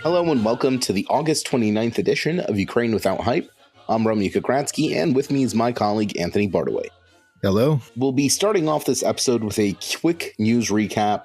Hello and welcome to the August 29th edition of Ukraine Without Hype. I'm Romeo and with me is my colleague Anthony Bardaway. Hello. We'll be starting off this episode with a quick news recap.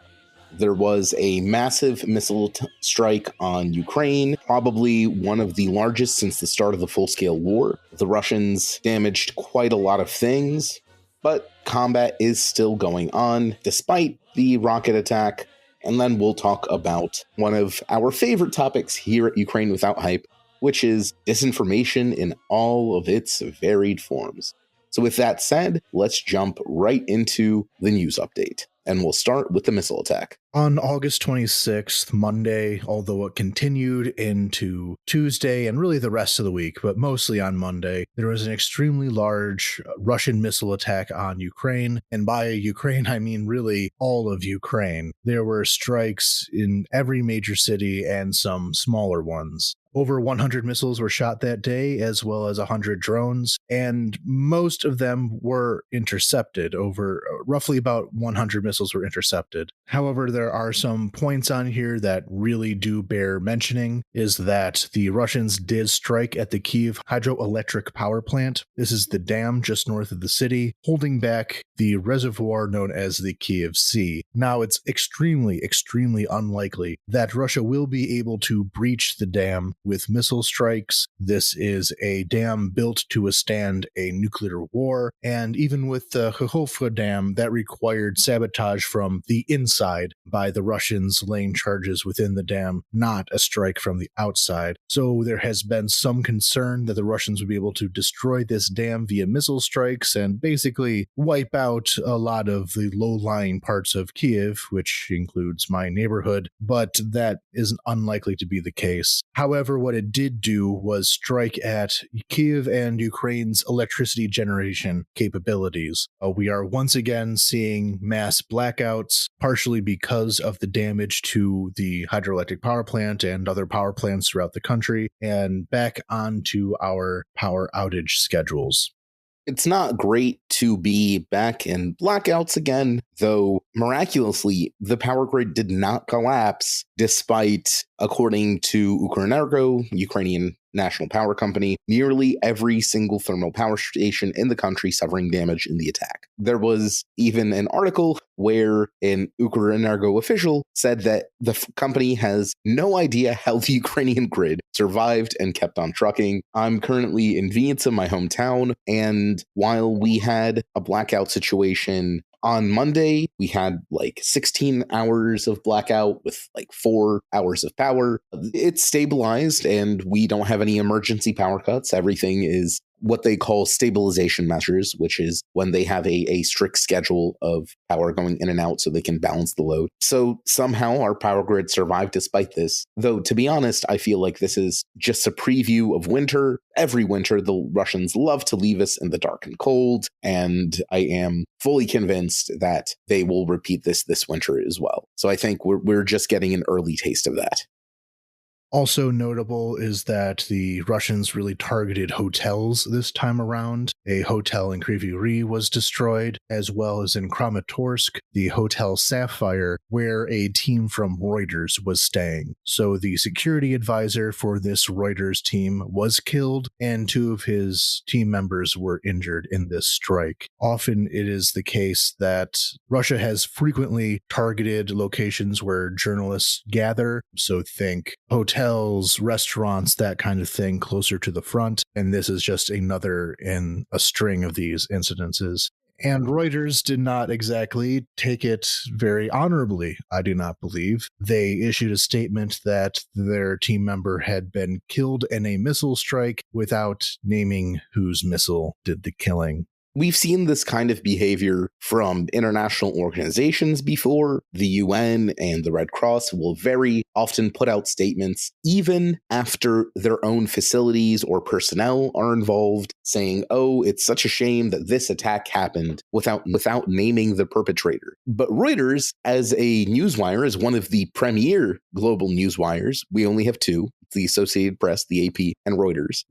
There was a massive missile strike on Ukraine, probably one of the largest since the start of the full-scale war. The Russians damaged quite a lot of things, but combat is still going on despite the rocket attack. And then we'll talk about one of our favorite topics here at Ukraine Without Hype, which is disinformation in all of its varied forms. So with that said, let's jump right into the news update. And we'll start with the missile attack. On August 26th, Monday, although it continued into Tuesday and really the rest of the week, but mostly on Monday, there was an extremely large Russian missile attack on Ukraine. And by Ukraine, I mean really all of Ukraine. There were strikes in every major city and some smaller ones. Over 100 missiles were shot that day, as well as 100 drones, and most of them were intercepted. Roughly about 100 missiles were intercepted. However, there are some points on here that really do bear mentioning, is that the Russians did strike at the Kyiv hydroelectric power plant. This is the dam just north of the city, holding back the reservoir known as the Kyiv Sea. Now, it's extremely, extremely unlikely that Russia will be able to breach the dam with missile strikes. This is a dam built to withstand a nuclear war, and even with the Khelif dam, that required sabotage from the inside by the Russians laying charges within the dam, not a strike from the outside. So there has been some concern that the Russians would be able to destroy this dam via missile strikes and basically wipe out a lot of the low-lying parts of Kyiv, which includes my neighborhood, but that is unlikely to be the case. However, what it did do was strike at Kyiv and Ukraine's electricity generation capabilities. We are once again seeing mass blackouts, partially because of the damage to the hydroelectric power plant and other power plants throughout the country, and back onto our power outage schedules. It's not great to be back in blackouts again, though miraculously, the power grid did not collapse despite, according to Ukrenergo, Ukrainian national power company, nearly every single thermal power station in the country suffering damage in the attack. There was even an article where an Ukrenergo official said that the company has no idea how the Ukrainian grid survived and kept on trucking. I'm currently in Vinnytsia, my hometown, and while we had a blackout situation on Monday, we had like 16 hours of blackout with like 4 hours of power. It's stabilized and we don't have any emergency power cuts. Everything is what they call stabilization measures, which is when they have a strict schedule of power going in and out so they can balance the load. So somehow our power grid survived despite this. Though, to be honest, I feel like this is just a preview of winter. Every winter, the Russians love to leave us in the dark and cold, and I am fully convinced that they will repeat this winter as well. So I think we're just getting an early taste of that. Also notable is that the Russians really targeted hotels this time around. A hotel in Kryvyi Rih was destroyed, as well as in Kramatorsk, the Hotel Sapphire, where a team from Reuters was staying. So the security advisor for this Reuters team was killed, and 2 of his team members were injured in this strike. Often it is the case that Russia has frequently targeted locations where journalists gather, so think hotels, restaurants, that kind of thing, closer to the front. And this is just another in a string of these incidences. And Reuters did not exactly take it very honorably, I do not believe. They issued a statement that their team member had been killed in a missile strike without naming whose missile did the killing. We've seen this kind of behavior from international organizations before. The UN and the Red Cross will very often put out statements, even after their own facilities or personnel are involved, saying, oh, it's such a shame that this attack happened, without naming the perpetrator. But Reuters, as a newswire, is one of the premier global newswires. We only have 2. The Associated Press, the AP, and Reuters.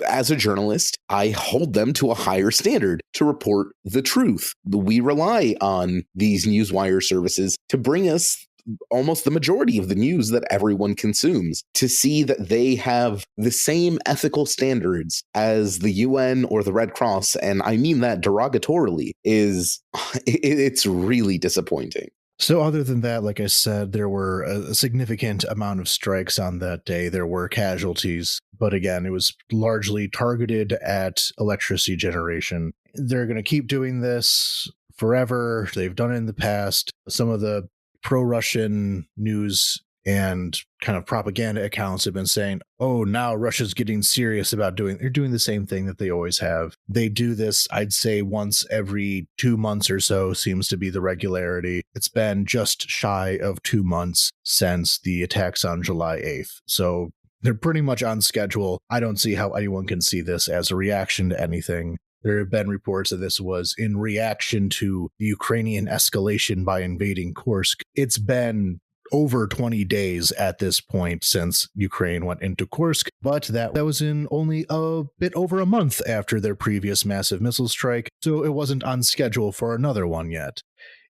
As a journalist, I hold them to a higher standard to report the truth. We rely on these newswire services to bring us almost the majority of the news that everyone consumes, to see that they have the same ethical standards as the UN or the Red Cross, and I mean that derogatorily, it's really disappointing. So other than that, like I said, there were a significant amount of strikes on that day. There were casualties, but again, it was largely targeted at electricity generation. They're going to keep doing this forever. They've done it in the past. Some of the pro-Russian news and kind of propaganda accounts have been saying, oh, now Russia's getting serious about they're doing the same thing that they always have. They do this, I'd say, once every 2 months or so seems to be the regularity. It's been just shy of 2 months since the attacks on July 8th. So they're pretty much on schedule. I don't see how anyone can see this as a reaction to anything. There have been reports that this was in reaction to the Ukrainian escalation by invading Kursk. It's been over 20 days at this point since Ukraine went into Kursk, but that was in only a bit over a month after their previous massive missile strike, so it wasn't on schedule for another one yet.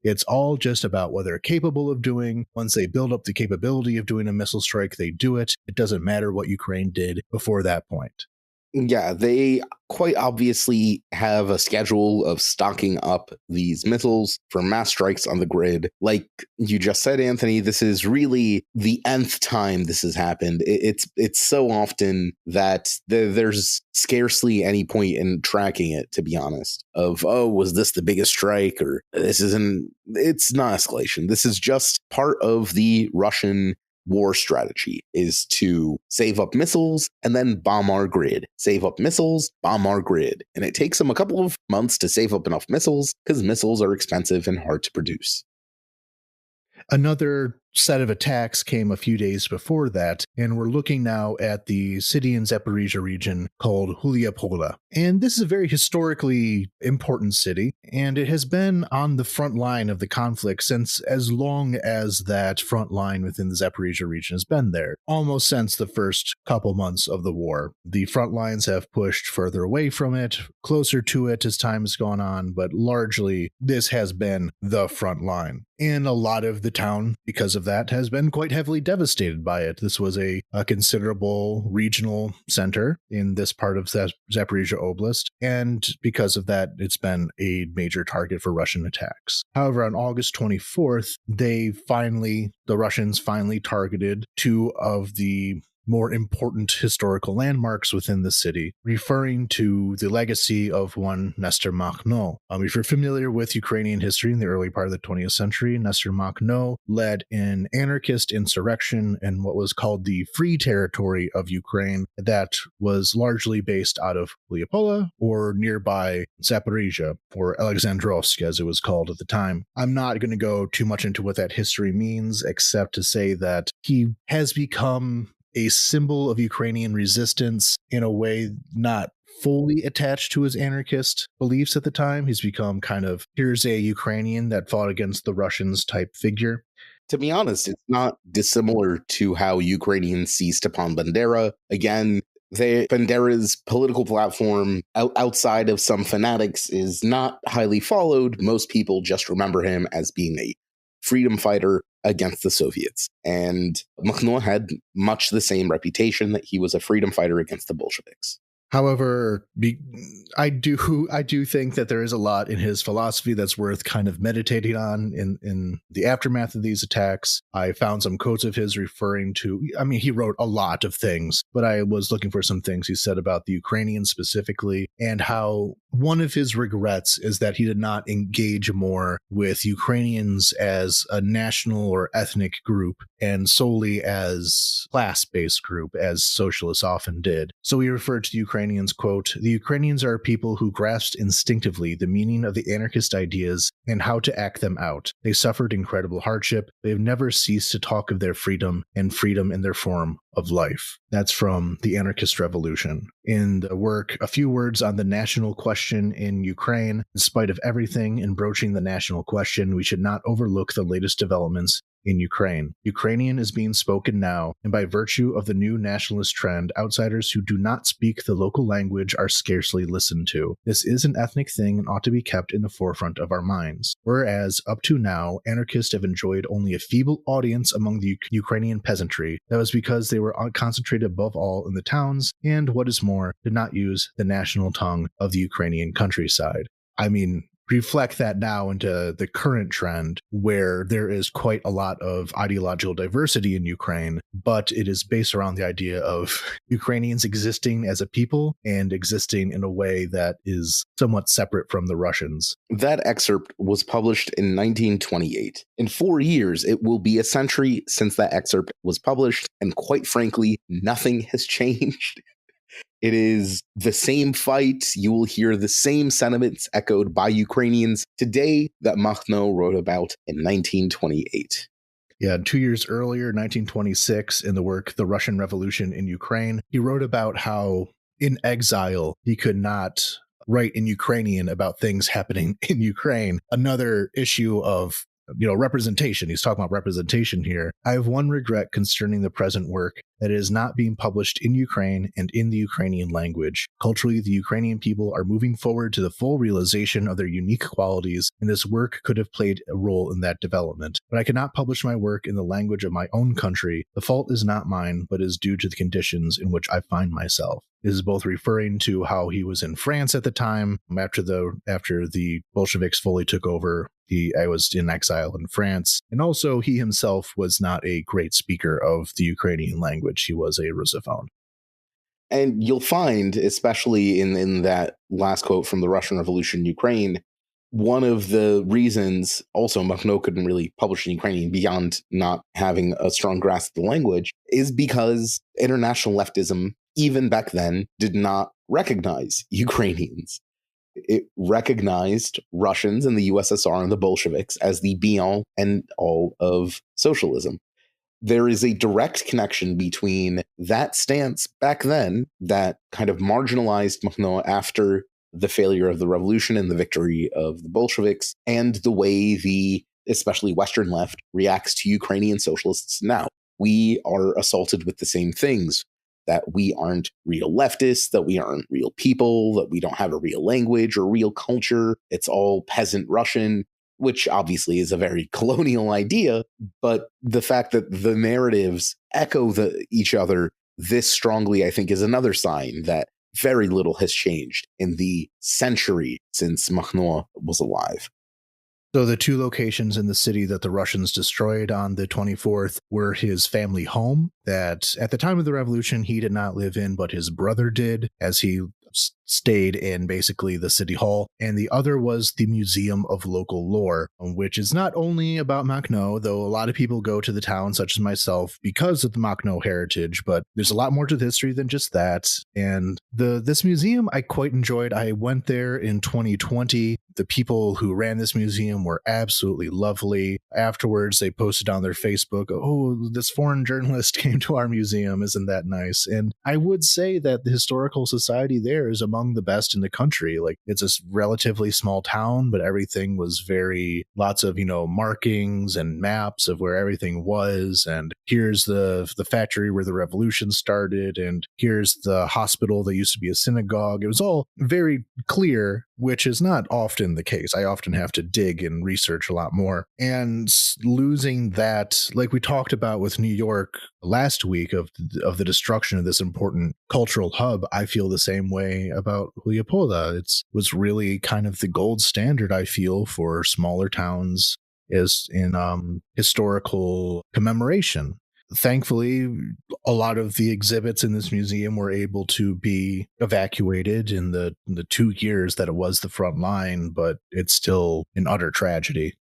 It's all just about what they're capable of doing. Once they build up the capability of doing a missile strike, they do it. It doesn't matter what Ukraine did before that point. Yeah, they quite obviously have a schedule of stocking up these missiles for mass strikes on the grid. Like you just said, Anthony, this is really the nth time this has happened. It's so often that there's scarcely any point in tracking it, to be honest, of, oh, was this the biggest strike, or it's not escalation. This is just part of the Russian war strategy, is to save up missiles and then bomb our grid. Save up missiles, bomb our grid. And it takes them a couple of months to save up enough missiles because missiles are expensive and hard to produce. Another set of attacks came a few days before that, and we're looking now at the city in Zaporizhia region called Huliaipole. And this is a very historically important city, and it has been on the front line of the conflict since as long as that front line within the Zaporizhia region has been there, almost since the first couple months of the war. The front lines have pushed further away from it, closer to it as time has gone on, but largely this has been the front line. And a lot of the town, because of that, has been quite heavily devastated by it. This was a considerable regional center in this part of Zaporizhia Oblast, and because of that, it's been a major target for Russian attacks. However, on August 24th, the Russians finally targeted two of the more important historical landmarks within the city, referring to the legacy of one Nestor Makhno. If you're familiar with Ukrainian history in the early part of the 20th century, Nestor Makhno led an anarchist insurrection in what was called the Free Territory of Ukraine that was largely based out of Huliaipole or nearby Zaporizhia, or Alexandrovsk as it was called at the time. I'm not going to go too much into what that history means, except to say that he has become a symbol of Ukrainian resistance in a way not fully attached to his anarchist beliefs at the time. He's become kind of, here's a Ukrainian that fought against the Russians type figure. To be honest, it's not dissimilar to how Ukrainians seized upon Bandera. Again, Bandera's political platform, outside of some fanatics, is not highly followed. Most people just remember him as being a freedom fighter against the Soviets. And Makhno had much the same reputation, that he was a freedom fighter against the Bolsheviks. However, I do think that there is a lot in his philosophy that's worth kind of meditating on in the aftermath of these attacks. I found some quotes of his referring to, he wrote a lot of things, but I was looking for some things he said about the Ukrainians specifically, and how one of his regrets is that he did not engage more with Ukrainians as a national or ethnic group and solely as class-based group, as socialists often did. So he referred to the Ukrainians, quote, "The Ukrainians are people who grasped instinctively the meaning of the anarchist ideas and how to act them out. They suffered incredible hardship. They have never ceased to talk of their freedom and freedom in their form of life." That's from The Anarchist Revolution. In the work, A Few Words on the National Question in Ukraine, in spite of everything in broaching the national question, we should not overlook the latest developments in Ukraine. Ukrainian is being spoken now, and by virtue of the new nationalist trend, outsiders who do not speak the local language are scarcely listened to. This is an ethnic thing and ought to be kept in the forefront of our minds. Whereas, up to now, anarchists have enjoyed only a feeble audience among the Ukrainian peasantry. That was because they were concentrated above all in the towns, and what is more, did not use the national tongue of the Ukrainian countryside. I mean, reflect that now into the current trend where there is quite a lot of ideological diversity in Ukraine, but it is based around the idea of Ukrainians existing as a people and existing in a way that is somewhat separate from the Russians. That excerpt was published in 1928. In 4 years, it will be a century since that excerpt was published, and quite frankly, nothing has changed. It is the same fight. You will hear the same sentiments echoed by Ukrainians today that Makhno wrote about in 1928. Yeah, 2 years earlier, 1926, in the work The Russian Revolution in Ukraine, he wrote about how in exile he could not write in Ukrainian about things happening in Ukraine. Another issue of representation. He's talking about representation here. I have one regret concerning the present work, that it is not being published in Ukraine and in the Ukrainian language. Culturally, the Ukrainian people are moving forward to the full realization of their unique qualities, and this work could have played a role in that development. But I cannot publish my work in the language of my own country. The fault is not mine, but is due to the conditions in which I find myself. This is both referring to how he was in France at the time, after the Bolsheviks fully took over. I was in exile in France, and also he himself was not a great speaker of the Ukrainian language. He was a Russophone. And you'll find, especially in that last quote from the Russian Revolution in Ukraine, one of the reasons also Makhno couldn't really publish in Ukrainian beyond not having a strong grasp of the language is because international leftism, even back then, did not recognize Ukrainians. It recognized Russians and the USSR and the Bolsheviks as the be-all and all of socialism. There is a direct connection between that stance back then that kind of marginalized Makhno after the failure of the revolution and the victory of the Bolsheviks, and the way the especially Western left reacts to Ukrainian socialists now. We are assaulted with the same things. That we aren't real leftists, that we aren't real people, that we don't have a real language or real culture. It's all peasant Russian, which obviously is a very colonial idea. But the fact that the narratives echo each other this strongly, I think, is another sign that very little has changed in the century since Makhno was alive. So the two locations in the city that the Russians destroyed on the 24th were his family home that at the time of the revolution he did not live in, but his brother did, as he stayed in basically the city hall. And the other was the Museum of Local Lore, which is not only about Makhno, though a lot of people go to the town, such as myself, because of the Makhno heritage, but there's a lot more to the history than just that. And this museum I quite enjoyed. I went there in 2020. The people who ran this museum were absolutely lovely. Afterwards, they posted on their Facebook, "Oh, this foreign journalist came to our museum. Isn't that nice?" And I would say that the historical society there is among the best in the country. Like, it's a relatively small town, but everything was lots of, markings and maps of where everything was. And here's the factory where the revolution started. And here's the hospital that used to be a synagogue. It was all very clear, which is not often the case. I often have to dig and research a lot more. And losing that, like we talked about with New York last week, of the destruction of this important cultural hub, I feel the same way about Huliaipole. It was really kind of the gold standard, I feel, for smaller towns is in historical commemoration. Thankfully, a lot of the exhibits in this museum were able to be evacuated in the 2 years that it was the front line, but it's still an utter tragedy.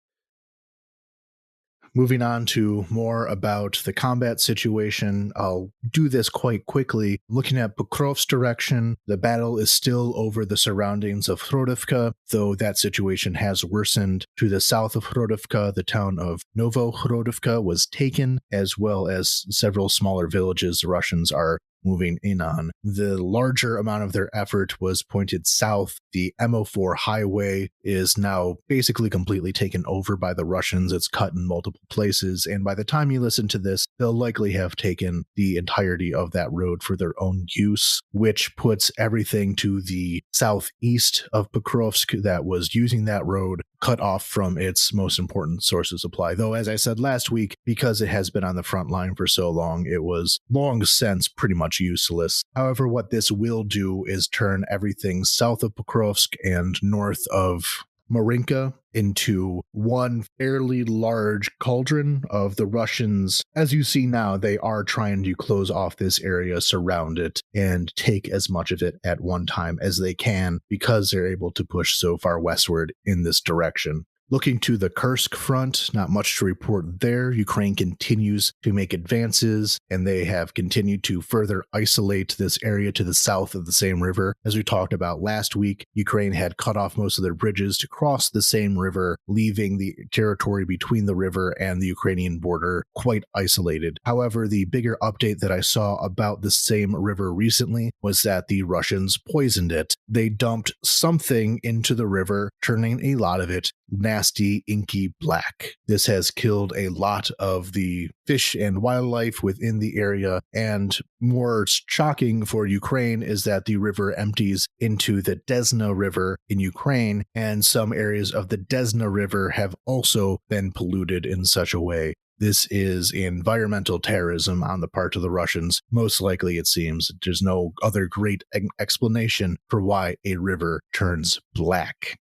Moving on to more about the combat situation, I'll do this quite quickly. Looking at Pokrov's direction, the battle is still over the surroundings of Hrodovka, though that situation has worsened. To the south of Hrodovka, the town of Novo Hrodovka was taken, as well as several smaller villages the Russians are moving in on. The larger amount of their effort was pointed south. The MO4 highway is now basically completely taken over by the Russians. It's cut in multiple places, and by the time you listen to this, they'll likely have taken the entirety of that road for their own use, which puts everything to the southeast of Pokrovsk that was using that road cut off from its most important source of supply. Though, as I said last week, because it has been on the front line for so long, it was long since pretty much useless. However, what this will do is turn everything south of Pokrovsk and north of Marinka into one fairly large cauldron of the Russians. As you see now, they are trying to close off this area, surround it, and take as much of it at one time as they can because they're able to push so far westward in this direction. Looking to the Kursk front, not much to report there. Ukraine continues to make advances, and they have continued to further isolate this area to the south of the same river. As we talked about last week, Ukraine had cut off most of their bridges to cross the same river, leaving the territory between the river and the Ukrainian border quite isolated. However, the bigger update that I saw about the same river recently was that the Russians poisoned it. They dumped something into the river, turning a lot of it nasty, inky black. This has killed a lot of the fish and wildlife within the area, and more shocking for Ukraine is that the river empties into the Desna River in Ukraine, and some areas of the Desna River have also been polluted in such a way. This is environmental terrorism on the part of the Russians. Most likely, it seems. There's no other great explanation for why a river turns black.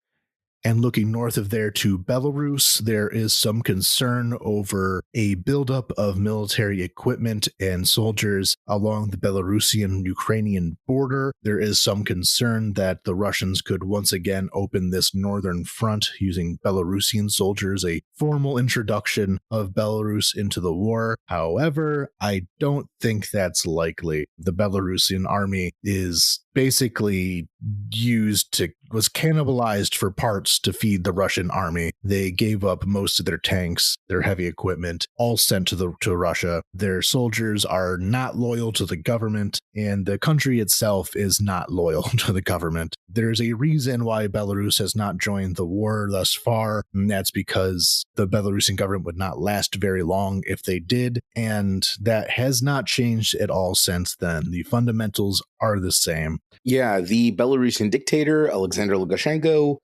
And looking north of there to Belarus, there is some concern over a buildup of military equipment and soldiers along the Belarusian-Ukrainian border. There is some concern that the Russians could once again open this northern front using Belarusian soldiers, a formal introduction of Belarus into the war. However, I don't think that's likely. The Belarusian army is basically was cannibalized for parts to feed the Russian army. They gave up most of their tanks, their heavy equipment, all sent to Russia. Their soldiers are not loyal to the government, and the country itself is not loyal to the government. There's a reason why Belarus has not joined the war thus far, and that's because the Belarusian government would not last very long if they did, and that has not changed at all since then. The fundamentals are the same. Yeah, the Belarusian dictator, Alexander Lukashenko,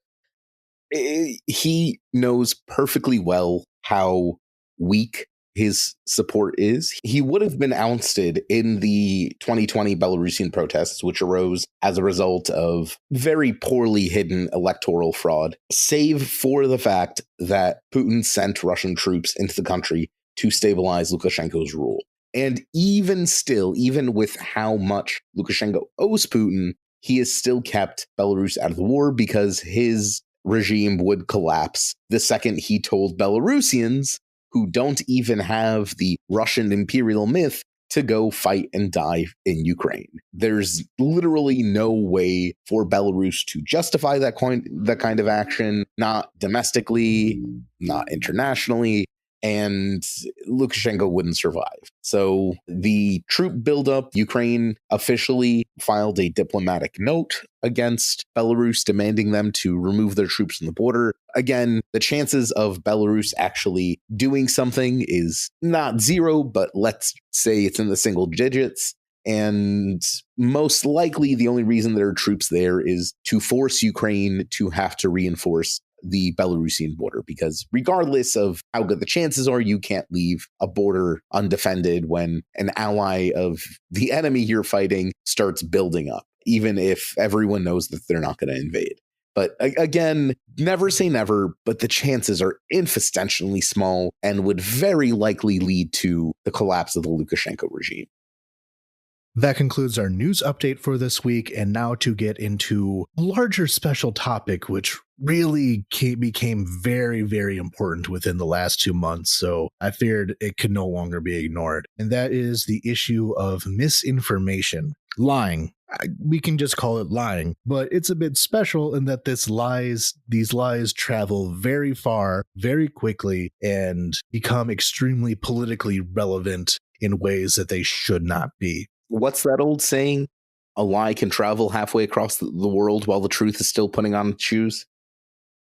he knows perfectly well how weak his support is. He would have been ousted in the 2020 Belarusian protests, which arose as a result of very poorly hidden electoral fraud, save for the fact that Putin sent Russian troops into the country to stabilize Lukashenko's rule. And even still, even with how much Lukashenko owes Putin, he has still kept Belarus out of the war because his regime would collapse the second he told Belarusians, who don't even have the Russian imperial myth, to go fight and die in Ukraine. There's literally no way for Belarus to justify that kind of action, not domestically, not internationally, and Lukashenko wouldn't survive. So the troop buildup, Ukraine officially filed a diplomatic note against Belarus, demanding them to remove their troops from the border. Again, the chances of Belarus actually doing something is not zero, but let's say it's in the single digits. And most likely the only reason there are troops there is to force Ukraine to have to reinforce the Belarusian border, because regardless of how good the chances are, you can't leave a border undefended when an ally of the enemy you're fighting starts building up, even if everyone knows that they're not going to invade. But again, never say never, but the chances are infinitesimally small and would very likely lead to the collapse of the Lukashenko regime. That concludes our news update for this week, and now to get into a larger special topic, which really became very, very important within the last 2 months, so I feared it could no longer be ignored, and that is the issue of misinformation. Lying. We can just call it lying, but it's a bit special in that these lies travel very far, very quickly, and become extremely politically relevant in ways that they should not be. What's that old saying? A lie can travel halfway across the world while the truth is still putting on its shoes.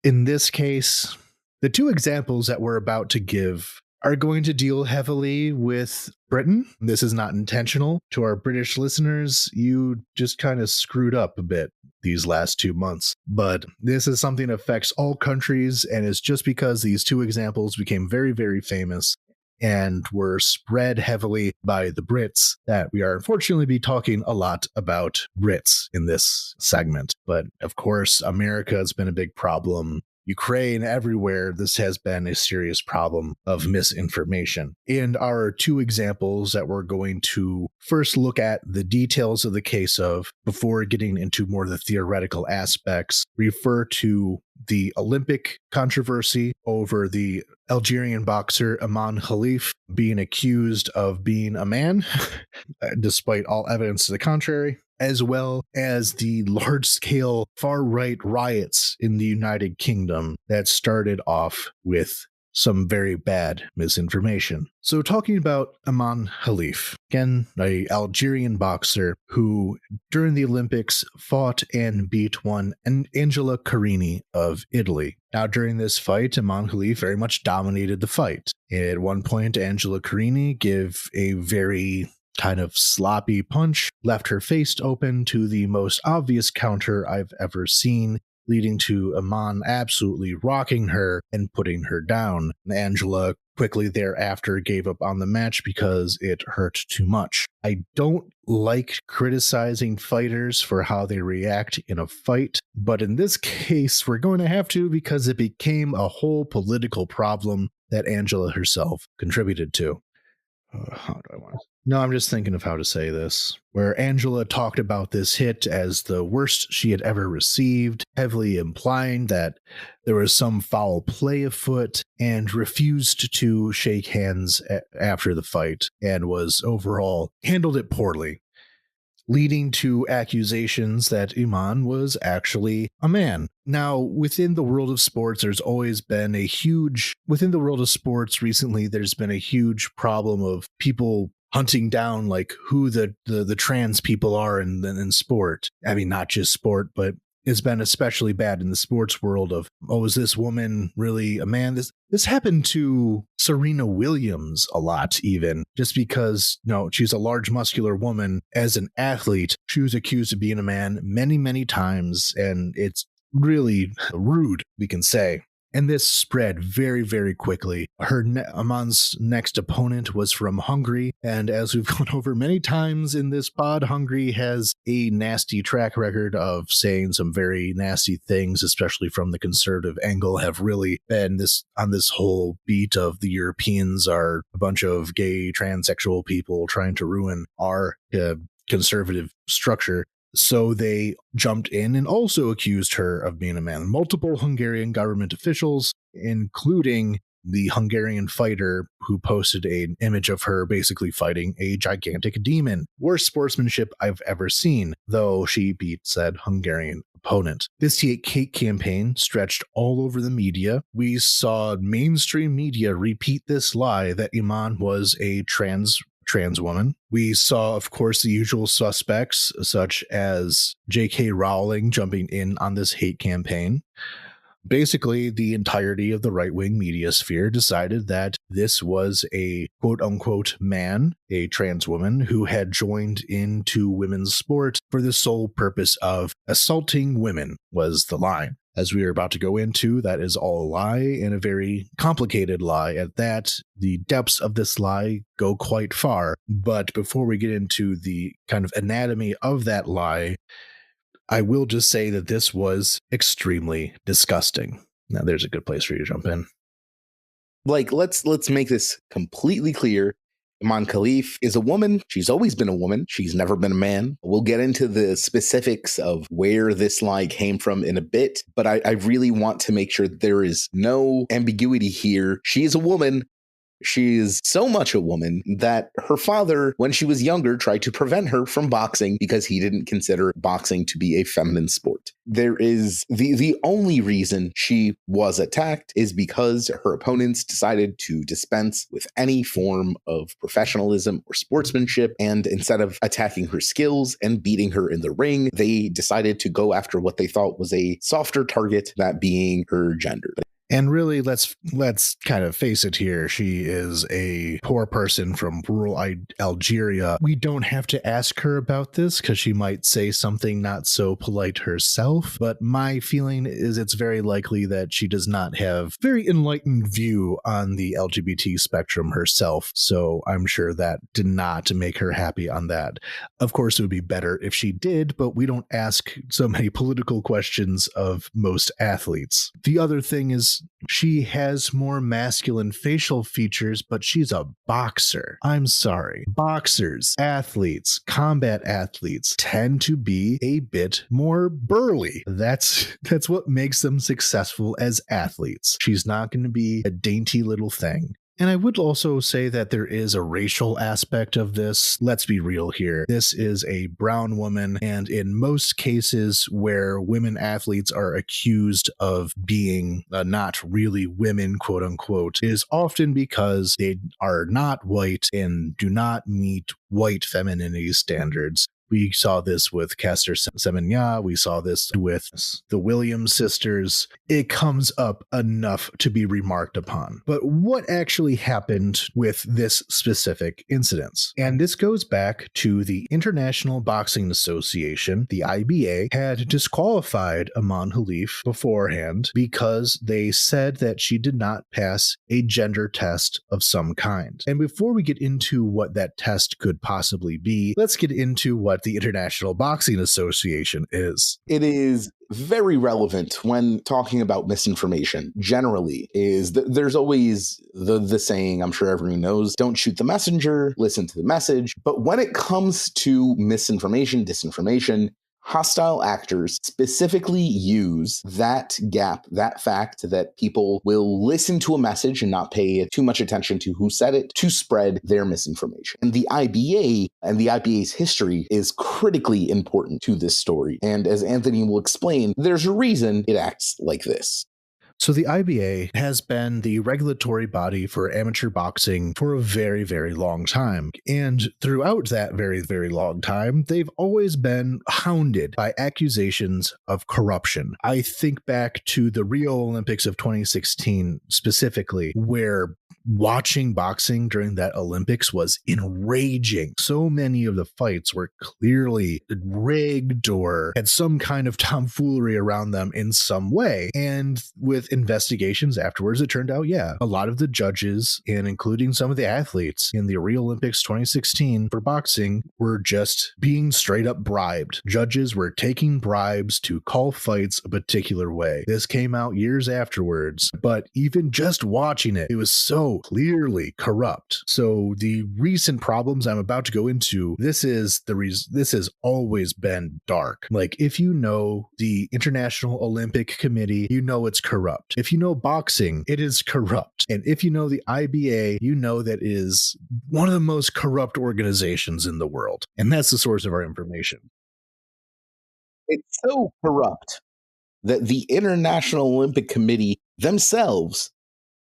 In this case, the two examples that we're about to give are going to deal heavily with Britain. This is not intentional. To our British listeners, you just kind of screwed up a bit these last 2 months. But this is something that affects all countries, and it's just because these two examples became very, very famous and were spread heavily by the Brits that we are unfortunately be talking a lot about Brits in this segment. But of course, America has been a big problem. Ukraine, everywhere, this has been a serious problem of misinformation. And our two examples that we're going to first look at the details of the case of, before getting into more of the theoretical aspects, refer to the Olympic controversy over the Algerian boxer Imane Khelif being accused of being a man, despite all evidence to the contrary, as well as the large-scale far-right riots in the United Kingdom that started off with some very bad misinformation. So talking about Imane Khelif, again, an Algerian boxer who, during the Olympics, fought and beat one Angela Carini of Italy. Now, during this fight, Imane Khelif very much dominated the fight. At one point, Angela Carini gave a very kind of sloppy punch, left her face open to the most obvious counter I've ever seen, leading to Imane absolutely rocking her and putting her down. Angela quickly thereafter gave up on the match because it hurt too much. I don't like criticizing fighters for how they react in a fight, but in this case, we're going to have to because it became a whole political problem that Angela herself contributed to. How do I want to? No, I'm just thinking of how to say this. Where Angela talked about this hit as the worst she had ever received, heavily implying that there was some foul play afoot, and refused to shake hands after the fight, and was overall handled it poorly, leading to accusations that Imane was actually a man. Now, within the world of sports, there's always been within the world of sports recently, there's been a huge problem of people hunting down like who the trans people are in sport. I mean, not just sport, but it's been especially bad in the sports world of, oh, is this woman really a man? This happened to Serena Williams a lot, even, just because, she's a large muscular woman. As an athlete, she was accused of being a man many, many times, and it's really rude, we can say. And this spread very, very quickly. Imane's next opponent was from Hungary, and as we've gone over many times in this pod, Hungary has a nasty track record of saying some very nasty things, especially from the conservative angle, have really been on this whole beat of the Europeans are a bunch of gay, transsexual people trying to ruin our conservative structure. So they jumped in and also accused her of being a man. Multiple Hungarian government officials, including the Hungarian fighter who posted an image of her basically fighting a gigantic demon. Worst sportsmanship I've ever seen, though she beat said Hungarian opponent. This hate campaign stretched all over the media. We saw mainstream media repeat this lie that Imane was a trans woman. We saw, of course, the usual suspects, such as J.K. Rowling jumping in on this hate campaign. Basically, the entirety of the right-wing media sphere decided that this was a quote-unquote man, a trans woman, who had joined into women's sport for the sole purpose of assaulting women, was the line. As we are about to go into, that is all a lie, and a very complicated lie at that. The depths of this lie go quite far. But before we get into the kind of anatomy of that lie, I will just say that this was extremely disgusting. Now, there's a good place for you to jump in. Let's make this completely clear. Imane Khelif is a woman. She's always been a woman. She's never been a man. We'll get into the specifics of where this lie came from in a bit, but I really want to make sure there is no ambiguity here. She is a woman. She is so much a woman that her father, when she was younger, tried to prevent her from boxing because he didn't consider boxing to be a feminine sport. There is the only reason she was attacked is because her opponents decided to dispense with any form of professionalism or sportsmanship, and instead of attacking her skills and beating her in the ring, they decided to go after what they thought was a softer target, that being her gender. And really, let's kind of face it here. She is a poor person from rural Algeria. We don't have to ask her about this because she might say something not so polite herself. But my feeling is it's very likely that she does not have very enlightened view on the LGBT spectrum herself. So I'm sure that did not make her happy on that. Of course, it would be better if she did, but we don't ask so many political questions of most athletes. The other thing is, she has more masculine facial features, but she's a boxer. I'm sorry. Boxers, athletes, combat athletes tend to be a bit more burly. That's what makes them successful as athletes. She's not going to be a dainty little thing. And I would also say that there is a racial aspect of this. Let's be real here. This is a brown woman, and in most cases where women athletes are accused of being not really women, quote unquote, is often because they are not white and do not meet white femininity standards. We saw this with Caster Semenya. We saw this with the Williams sisters. It comes up enough to be remarked upon. But what actually happened with this specific incident? And this goes back to the International Boxing Association. The IBA had disqualified Imane Khelif beforehand because they said that she did not pass a gender test of some kind. And before we get into what that test could possibly be, let's get into what the International Boxing Association is. It is very relevant when talking about misinformation generally. Is there's always the saying, I'm sure everyone knows, don't shoot the messenger, listen to the message. But when it comes to misinformation, disinformation, hostile actors specifically use that gap, that fact that people will listen to a message and not pay too much attention to who said it, to spread their misinformation. And the IBA and the IBA's history is critically important to this story. And as Anthony will explain, there's a reason it acts like this. So the IBA has been the regulatory body for amateur boxing for a very, very long time. And throughout that very, very long time, they've always been hounded by accusations of corruption. I think back to the Rio Olympics of 2016 specifically, where watching boxing during that Olympics was enraging. So many of the fights were clearly rigged or had some kind of tomfoolery around them in some way. And with investigations afterwards, it turned out, yeah, a lot of the judges, and including some of the athletes in the Rio Olympics 2016 for boxing, were just being straight up bribed. Judges were taking bribes to call fights a particular way. This came out years afterwards, but even just watching it, it was so clearly corrupt. So the recent problems I'm about to go into, this has always been dark. Like, if you know the International Olympic Committee, you know it's corrupt. If you know boxing, it is corrupt. And if you know the IBA, you know that is one of the most corrupt organizations in the world. And that's the source of our information. It's so corrupt that the International Olympic Committee themselves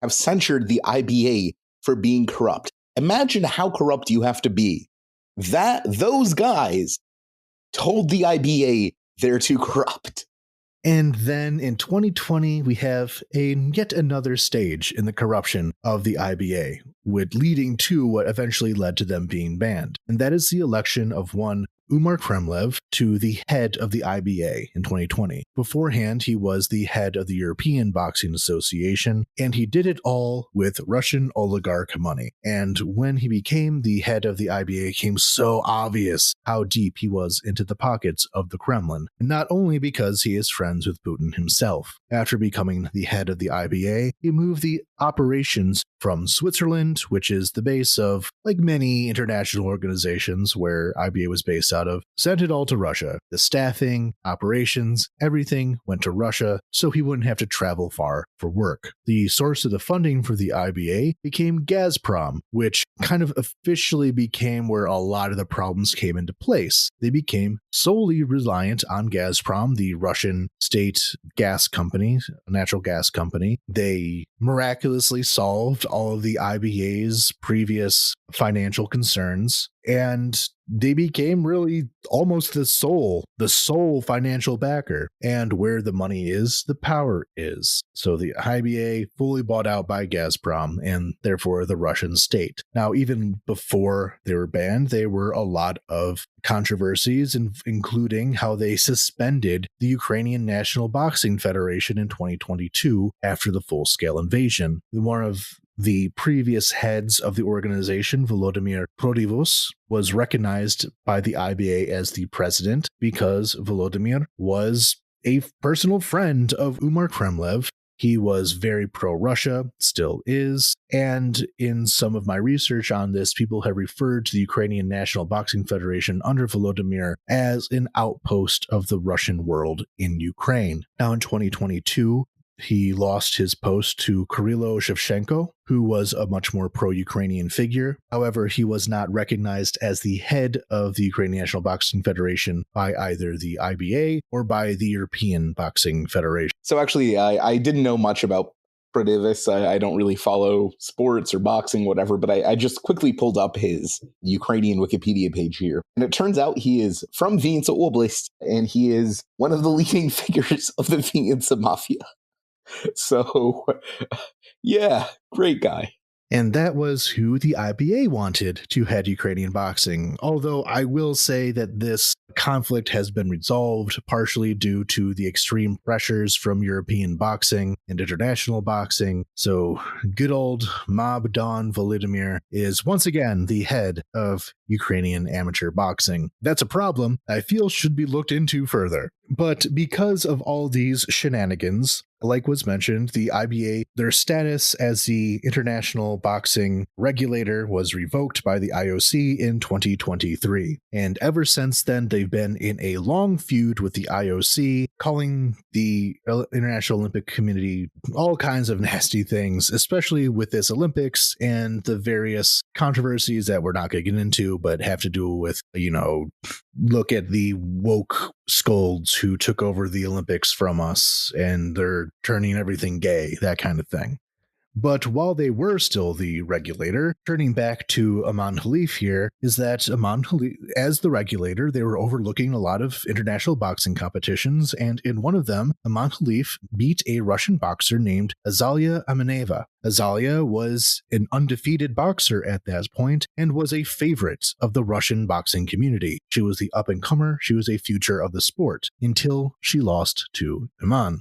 have censured the IBA for being corrupt. Imagine how corrupt you have to be. That those guys told the IBA they're too corrupt. And then in 2020, we have yet another stage in the corruption of the IBA, with leading to what eventually led to them being banned. And that is the election of one Umar Kremlev to the head of the IBA in 2020. Beforehand, he was the head of the European Boxing Association, and he did it all with Russian oligarch money. And when he became the head of the IBA, it became so obvious how deep he was into the pockets of the Kremlin, not only because he is friends with Putin himself. After becoming the head of the IBA, he moved the operations from Switzerland, which is the base of like many international organizations where IBA was based out of, sent it all to Russia. The staffing, operations, everything went to Russia so he wouldn't have to travel far for work. The source of the funding for the IBA became Gazprom, which kind of officially became where a lot of the problems came into place. They became solely reliant on Gazprom, the Russian state gas company, natural gas company. They miraculously solved all of the IBA's previous financial concerns, and they became really almost the sole financial backer. And where the money is, the power is. So the IBA fully bought out by Gazprom and therefore the Russian state. Now, even before they were banned, there were a lot of controversies, including how they suspended the Ukrainian National Boxing Federation in 2022 after the full-scale invasion. One of the previous heads of the organization, Volodymyr Prodivus, was recognized by the IBA as the president because Volodymyr was a personal friend of Umar Kremlev. He was very pro-Russia, still is, and in some of my research on this, people have referred to the Ukrainian National Boxing Federation under Volodymyr as an outpost of the Russian world in Ukraine. Now, in 2022, he lost his post to Kirilo Shevchenko, who was a much more pro-Ukrainian figure. However, he was not recognized as the head of the Ukrainian National Boxing Federation by either the IBA or by the European Boxing Federation. So actually, I didn't know much about Prodivis. I don't really follow sports or boxing, whatever, but I just quickly pulled up his Ukrainian Wikipedia page here. And it turns out he is from Vinnytsia Oblast, and he is one of the leading figures of the Vinnytsia Mafia. So, yeah, great guy. And that was who the IBA wanted to head Ukrainian boxing. Although I will say that this conflict has been resolved partially due to the extreme pressures from European boxing and international boxing. So good old Mob Don Volodymyr is once again the head of Ukrainian amateur boxing. That's a problem I feel should be looked into further. But because of all these shenanigans, like was mentioned, the IBA, their status as the international boxing regulator was revoked by the IOC in 2023. And ever since then, they've been in a long feud with the IOC, calling the International Olympic Committee all kinds of nasty things, especially with this Olympics and the various controversies that we're not going to get into, but have to do with, look at the woke scolds who took over the Olympics from us and they're turning everything gay, that kind of thing. But while they were still the regulator, turning back to Imane Khelif here, is that Imane Khelif, as the regulator, they were overlooking a lot of international boxing competitions, and in one of them, Imane Khelif beat a Russian boxer named Azalia Ameneva. Azalia was an undefeated boxer at that point and was a favorite of the Russian boxing community. She was the up-and-comer, she was a future of the sport, until she lost to Imane.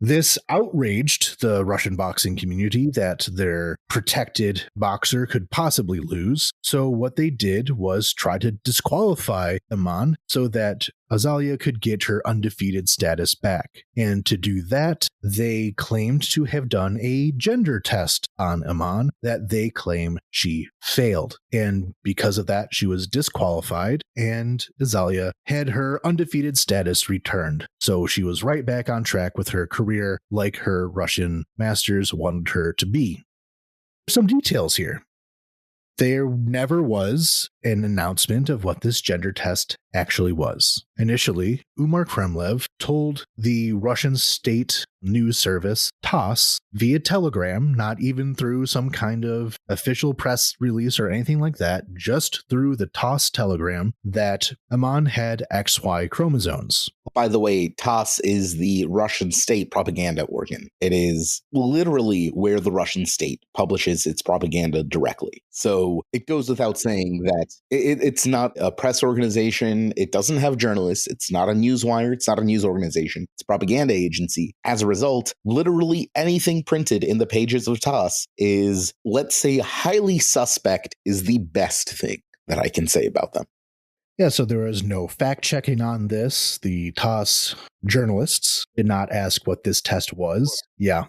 This outraged the Russian boxing community that their protected boxer could possibly lose. So what they did was try to disqualify Imane so that Azalia could get her undefeated status back. And to do that, they claimed to have done a gender test on Imane that they claim she failed. And because of that, she was disqualified, and Azalia had her undefeated status returned. So she was right back on track with her career like her Russian masters wanted her to be. Some details here. There never was an announcement of what this gender test actually was. Initially, Umar Kremlev told the Russian state news service TASS via telegram, not even through some kind of official press release or anything like that, just through the TASS telegram, that Imane had XY chromosomes. By the way, TASS is the Russian state propaganda organ. It is literally where the Russian state publishes its propaganda directly. So it goes without saying that it's not a press organization. It doesn't have journalists. It's not a newswire. It's not a news organization. It's a propaganda agency. As a result, literally anything printed in the pages of TASS is, let's say, highly suspect is the best thing that I can say about them. Yeah, so there was no fact-checking on this. The TASS journalists did not ask what this test was. Yeah.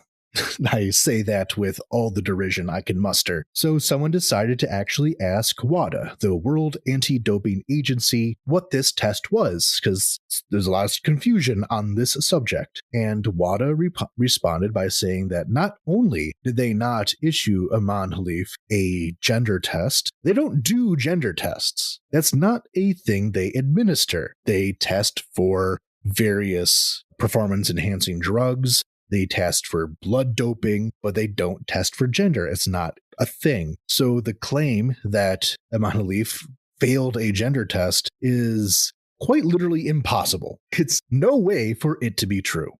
I say that with all the derision I can muster. So someone decided to actually ask WADA, the World Anti-Doping Agency, what this test was, because there's a lot of confusion on this subject. And WADA responded by saying that not only did they not issue Imane Khelif a gender test, they don't do gender tests. That's not a thing they administer. They test for various performance-enhancing drugs. They test for blood doping, but they don't test for gender. It's not a thing. So the claim that Imane Khelif failed a gender test is quite literally impossible. It's no way for it to be true.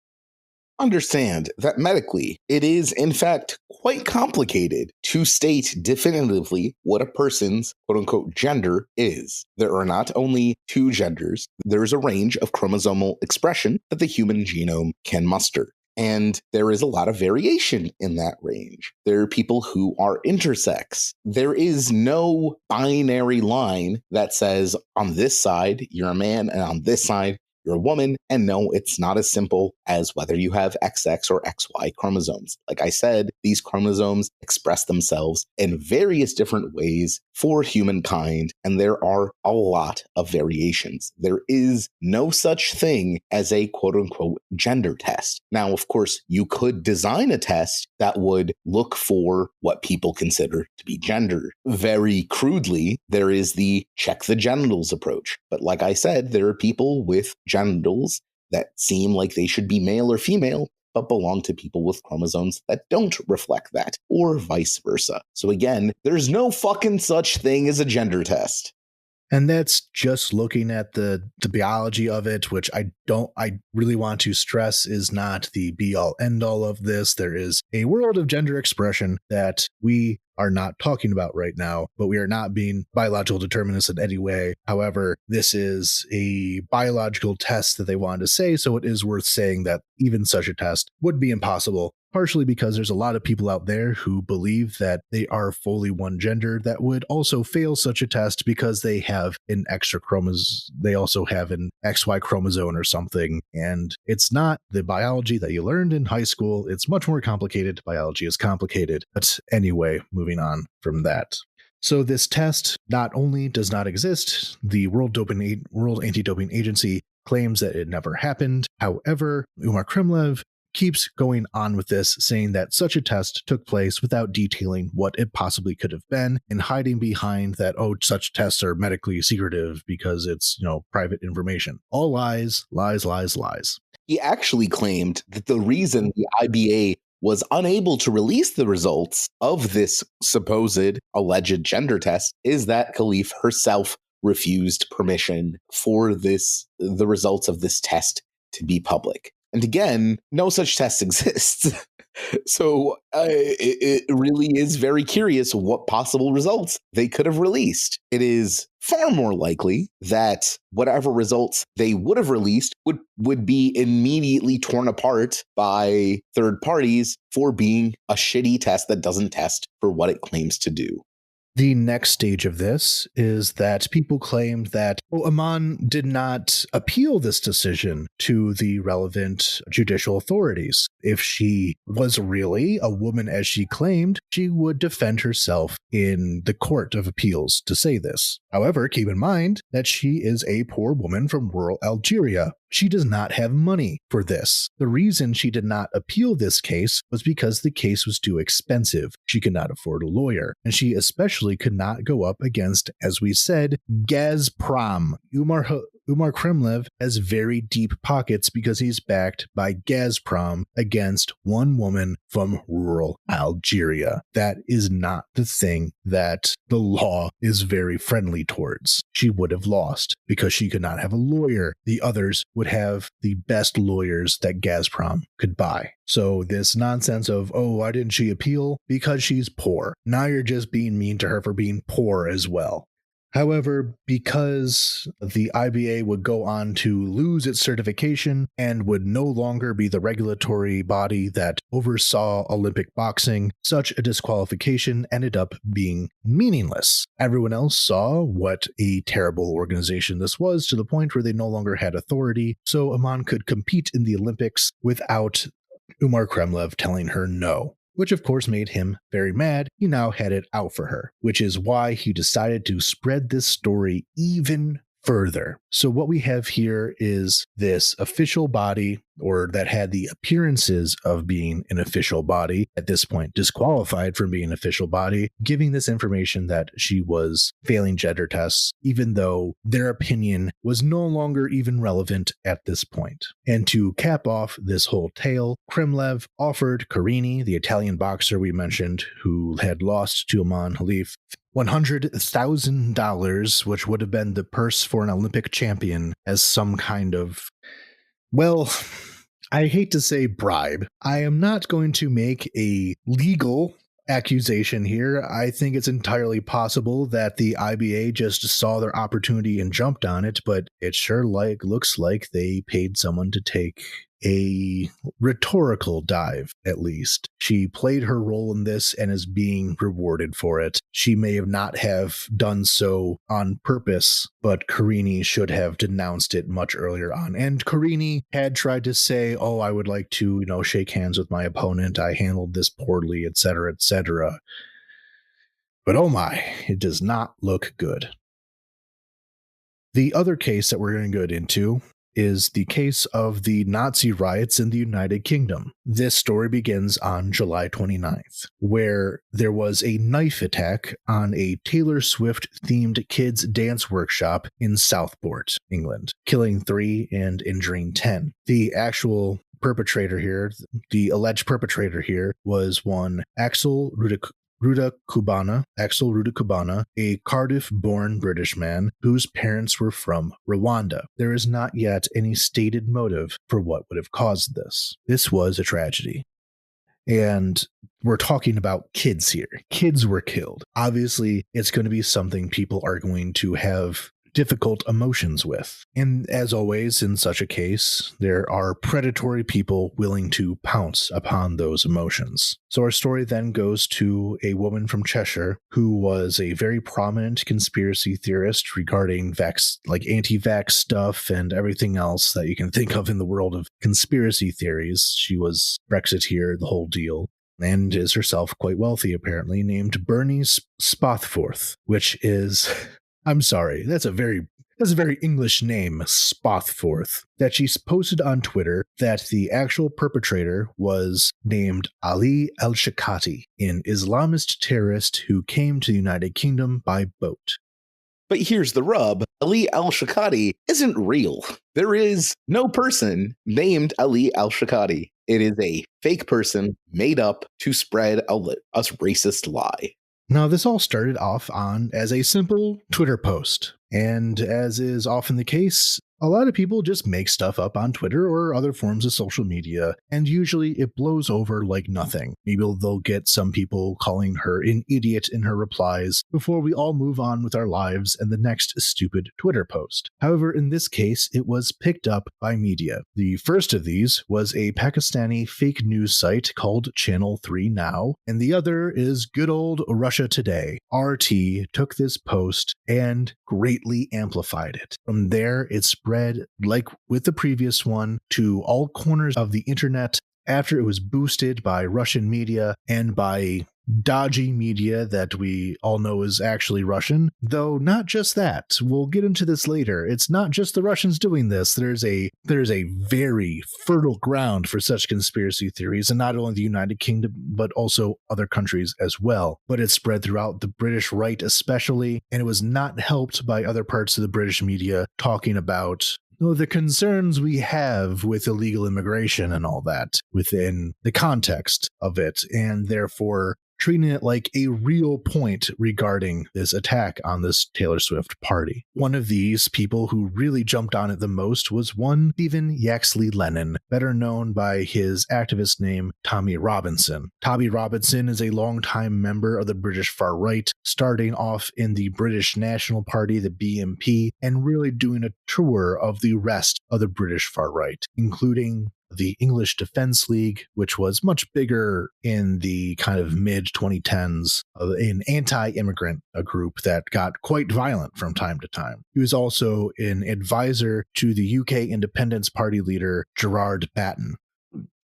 Understand that medically, it is in fact quite complicated to state definitively what a person's quote unquote gender is. There are not only two genders, there is a range of chromosomal expression that the human genome can muster. And there is a lot of variation in that range. There are people who are intersex. There is no binary line that says on this side, you're a man, and on this side, you're a woman. And no, it's not as simple as whether you have XX or XY chromosomes. Like I said, these chromosomes express themselves in various different ways for humankind, and there are a lot of variations. There is no such thing as a quote-unquote gender test. Now, of course, you could design a test that would look for what people consider to be gender. Very crudely, there is the check the genitals approach. But like I said, there are people with genitals that seem like they should be male or female, but belong to people with chromosomes that don't reflect that, or vice versa. So again, there's no fucking such thing as a gender test. And that's just looking at the biology of it, which I really want to stress is not the be-all end-all of this. There is a world of gender expression that we are not talking about right now, but we are not being biological determinists in any way. However, this is a biological test that they wanted to say, so it is worth saying that even such a test would be impossible, partially because there's a lot of people out there who believe that they are fully one gender that would also fail such a test because they have an extra chromosome, they also have an XY chromosome or something, and it's not the biology that you learned in high school. It's much more complicated. Biology is complicated. But anyway, moving on from that. So this test not only does not exist, the World Anti-Doping Agency claims that it never happened. However, Umar Kremlev keeps going on with this, saying that such a test took place without detailing what it possibly could have been and hiding behind that, such tests are medically secretive because it's, private information. All lies, lies, lies, lies. He actually claimed that the reason the IBA was unable to release the results of this supposed alleged gender test is that Khelif herself refused permission for the results of this test to be public. And again, no such test exists. So it really is very curious what possible results they could have released. It is far more likely that whatever results they would have released would be immediately torn apart by third parties for being a shitty test that doesn't test for what it claims to do. The next stage of this is that people claimed that Imane did not appeal this decision to the relevant judicial authorities. If she was really a woman as she claimed, she would defend herself in the Court of Appeals to say this. However, keep in mind that she is a poor woman from rural Algeria. She does not have money for this. The reason she did not appeal this case was because the case was too expensive. She could not afford a lawyer, and she especially could not go up against, as we said, Gazprom. Umar Kremlev has very deep pockets because he's backed by Gazprom against one woman from rural Algeria. That is not the thing that the law is very friendly towards. She would have lost because she could not have a lawyer. The others would have the best lawyers that Gazprom could buy. So this nonsense of, why didn't she appeal? Because she's poor. Now you're just being mean to her for being poor as well. However, because the IBA would go on to lose its certification and would no longer be the regulatory body that oversaw Olympic boxing, such a disqualification ended up being meaningless. Everyone else saw what a terrible organization this was to the point where they no longer had authority, so Imane could compete in the Olympics without Umar Kremlev telling her no, which of course made him very mad. He now had it out for her, which is why he decided to spread this story even further. So what we have here is this official body, or that had the appearances of being an official body, at this point disqualified from being an official body, giving this information that she was failing gender tests, even though their opinion was no longer even relevant at this point. And to cap off this whole tale, Kremlev offered Carini, the Italian boxer we mentioned, who had lost to Imane Khelif, $100,000, which would have been the purse for an Olympic champion, as some kind of, well, I hate to say bribe. I am not going to make a legal accusation here. I think it's entirely possible that the IBA just saw their opportunity and jumped on it, but it sure looks like they paid someone to take a rhetorical dive, at least. She played her role in this and is being rewarded for it. She may have not have done so on purpose, but Carini should have denounced it much earlier on. And Carini had tried to say, oh, I would like to, shake hands with my opponent. I handled this poorly, etc., etc. But oh my, it does not look good. The other case that we're going to get into is the case of the Nazi riots in the United Kingdom. This story begins on July 29th, where there was a knife attack on a Taylor Swift-themed kids' dance workshop in Southport, England, killing 3 and injuring 10. The actual perpetrator here, the alleged perpetrator here, was one Axel Rudakubana, a Cardiff-born British man whose parents were from Rwanda. There is not yet any stated motive for what would have caused this. This was a tragedy. And we're talking about kids here. Kids were killed. Obviously, it's going to be something people are going to have difficult emotions with. And as always, in such a case, there are predatory people willing to pounce upon those emotions. So our story then goes to a woman from Cheshire who was a very prominent conspiracy theorist regarding anti-vax stuff and everything else that you can think of in the world of conspiracy theories. She was Brexiteer, the whole deal, and is herself quite wealthy, apparently, named Bernie Spothforth, which is... I'm sorry, that's a very English name, Spothforth, that she posted on Twitter that the actual perpetrator was named Ali El-Shakati, an Islamist terrorist who came to the United Kingdom by boat. But here's the rub. Ali El-Shakati isn't real. There is no person named Ali El-Shakati. It is a fake person made up to spread a racist lie. Now, this all started off as a simple Twitter post, and as is often the case, a lot of people just make stuff up on Twitter or other forms of social media, and usually it blows over like nothing. Maybe they'll get some people calling her an idiot in her replies before we all move on with our lives and the next stupid Twitter post. However, in this case, it was picked up by media. The first of these was a Pakistani fake news site called Channel 3 Now, and the other is good old Russia Today. RT took this post and greatly amplified it. From there, it spread, like with the previous one, to all corners of the internet after it was boosted by Russian media and by dodgy media that we all know is actually Russian. Though not just that. We'll get into this later. It's not just the Russians doing this. There's a very fertile ground for such conspiracy theories, and not only the United Kingdom, but also other countries as well. But it spread throughout the British right especially, and it was not helped by other parts of the British media talking about the concerns we have with illegal immigration and all that within the context of it, and therefore treating it like a real point regarding this attack on this Taylor Swift party. One of these people who really jumped on it the most was one Stephen Yaxley Lennon, better known by his activist name Tommy Robinson. Tommy Robinson is a longtime member of the British far right, starting off in the British National Party, the BNP, and really doing a tour of the rest of the British far right, including the English Defence League, which was much bigger in the kind of mid-2010s, an anti-immigrant group that got quite violent from time to time. He was also an advisor to the UK Independence Party leader Gerard Batten.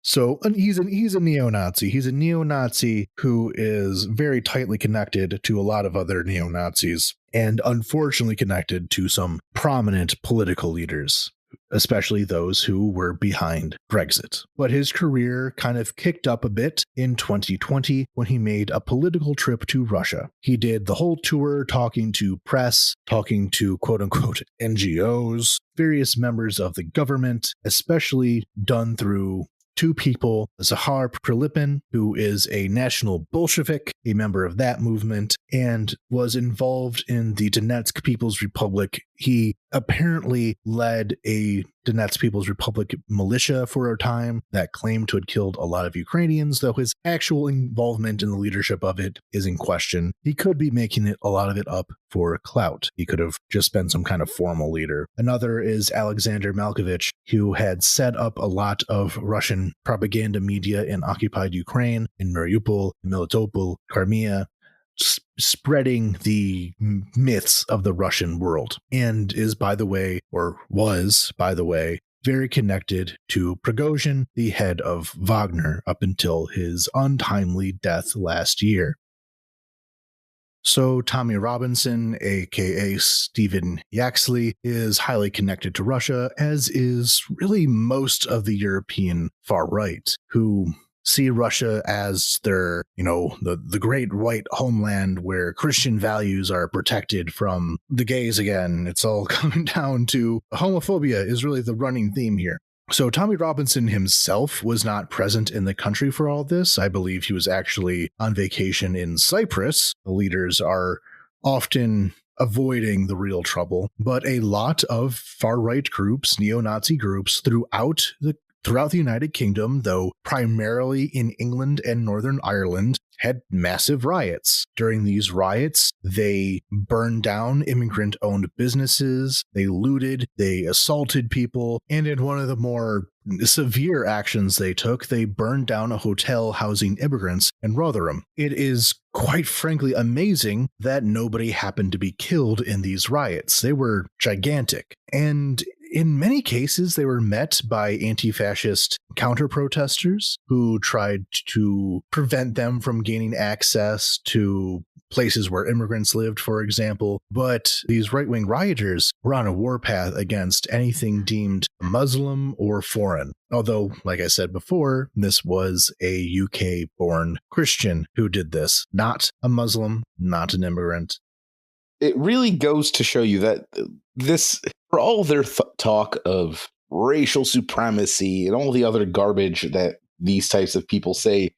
So he's a neo-Nazi. He's a neo-Nazi who is very tightly connected to a lot of other neo-Nazis and unfortunately connected to some prominent political leaders, especially those who were behind Brexit. But his career kind of kicked up a bit in 2020 when he made a political trip to Russia. He did the whole tour talking to press, talking to quote-unquote NGOs, various members of the government, especially done through two people, Zahar Prilipin, who is a national Bolshevik, a member of that movement, and was involved in the Donetsk People's Republic. He apparently led a Donetsk People's Republic militia for a time that claimed to have killed a lot of Ukrainians, though his actual involvement in the leadership of it is in question. He could be making a lot of it up for clout. He could have just been some kind of formal leader. Another is Alexander Malkovich, who had set up a lot of Russian propaganda media in occupied Ukraine, in Mariupol, Melitopol, Crimea, spreading the myths of the Russian world, and is, by the way, or was, by the way, very connected to Prigozhin, the head of Wagner, up until his untimely death last year. So Tommy Robinson, aka Stephen Yaxley, is highly connected to Russia, as is really most of the European far right, who see Russia as their, the great white homeland where Christian values are protected from the gays again. It's all coming down to homophobia is really the running theme here. So Tommy Robinson himself was not present in the country for all this. I believe he was actually on vacation in Cyprus. The leaders are often avoiding the real trouble, but a lot of far-right groups, neo-Nazi groups throughout the United Kingdom, though primarily in England and Northern Ireland, had massive riots. During these riots, they burned down immigrant-owned businesses, they looted, they assaulted people, and in one of the more severe actions they took, they burned down a hotel housing immigrants in Rotherham. It is quite frankly amazing that nobody happened to be killed in these riots. They were gigantic. And in many cases, they were met by anti-fascist counter-protesters who tried to prevent them from gaining access to places where immigrants lived, for example. But these right-wing rioters were on a warpath against anything deemed Muslim or foreign. Although, like I said before, this was a UK-born Christian who did this, not a Muslim, not an immigrant. It really goes to show you that this, for all their talk of racial supremacy and all the other garbage that these types of people say,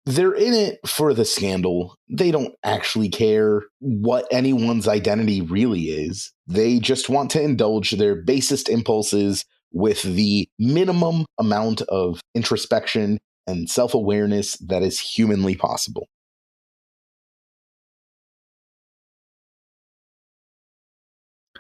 they're in it for the scandal. They don't actually care what anyone's identity really is. They just want to indulge their basest impulses with the minimum amount of introspection and self-awareness that is humanly possible.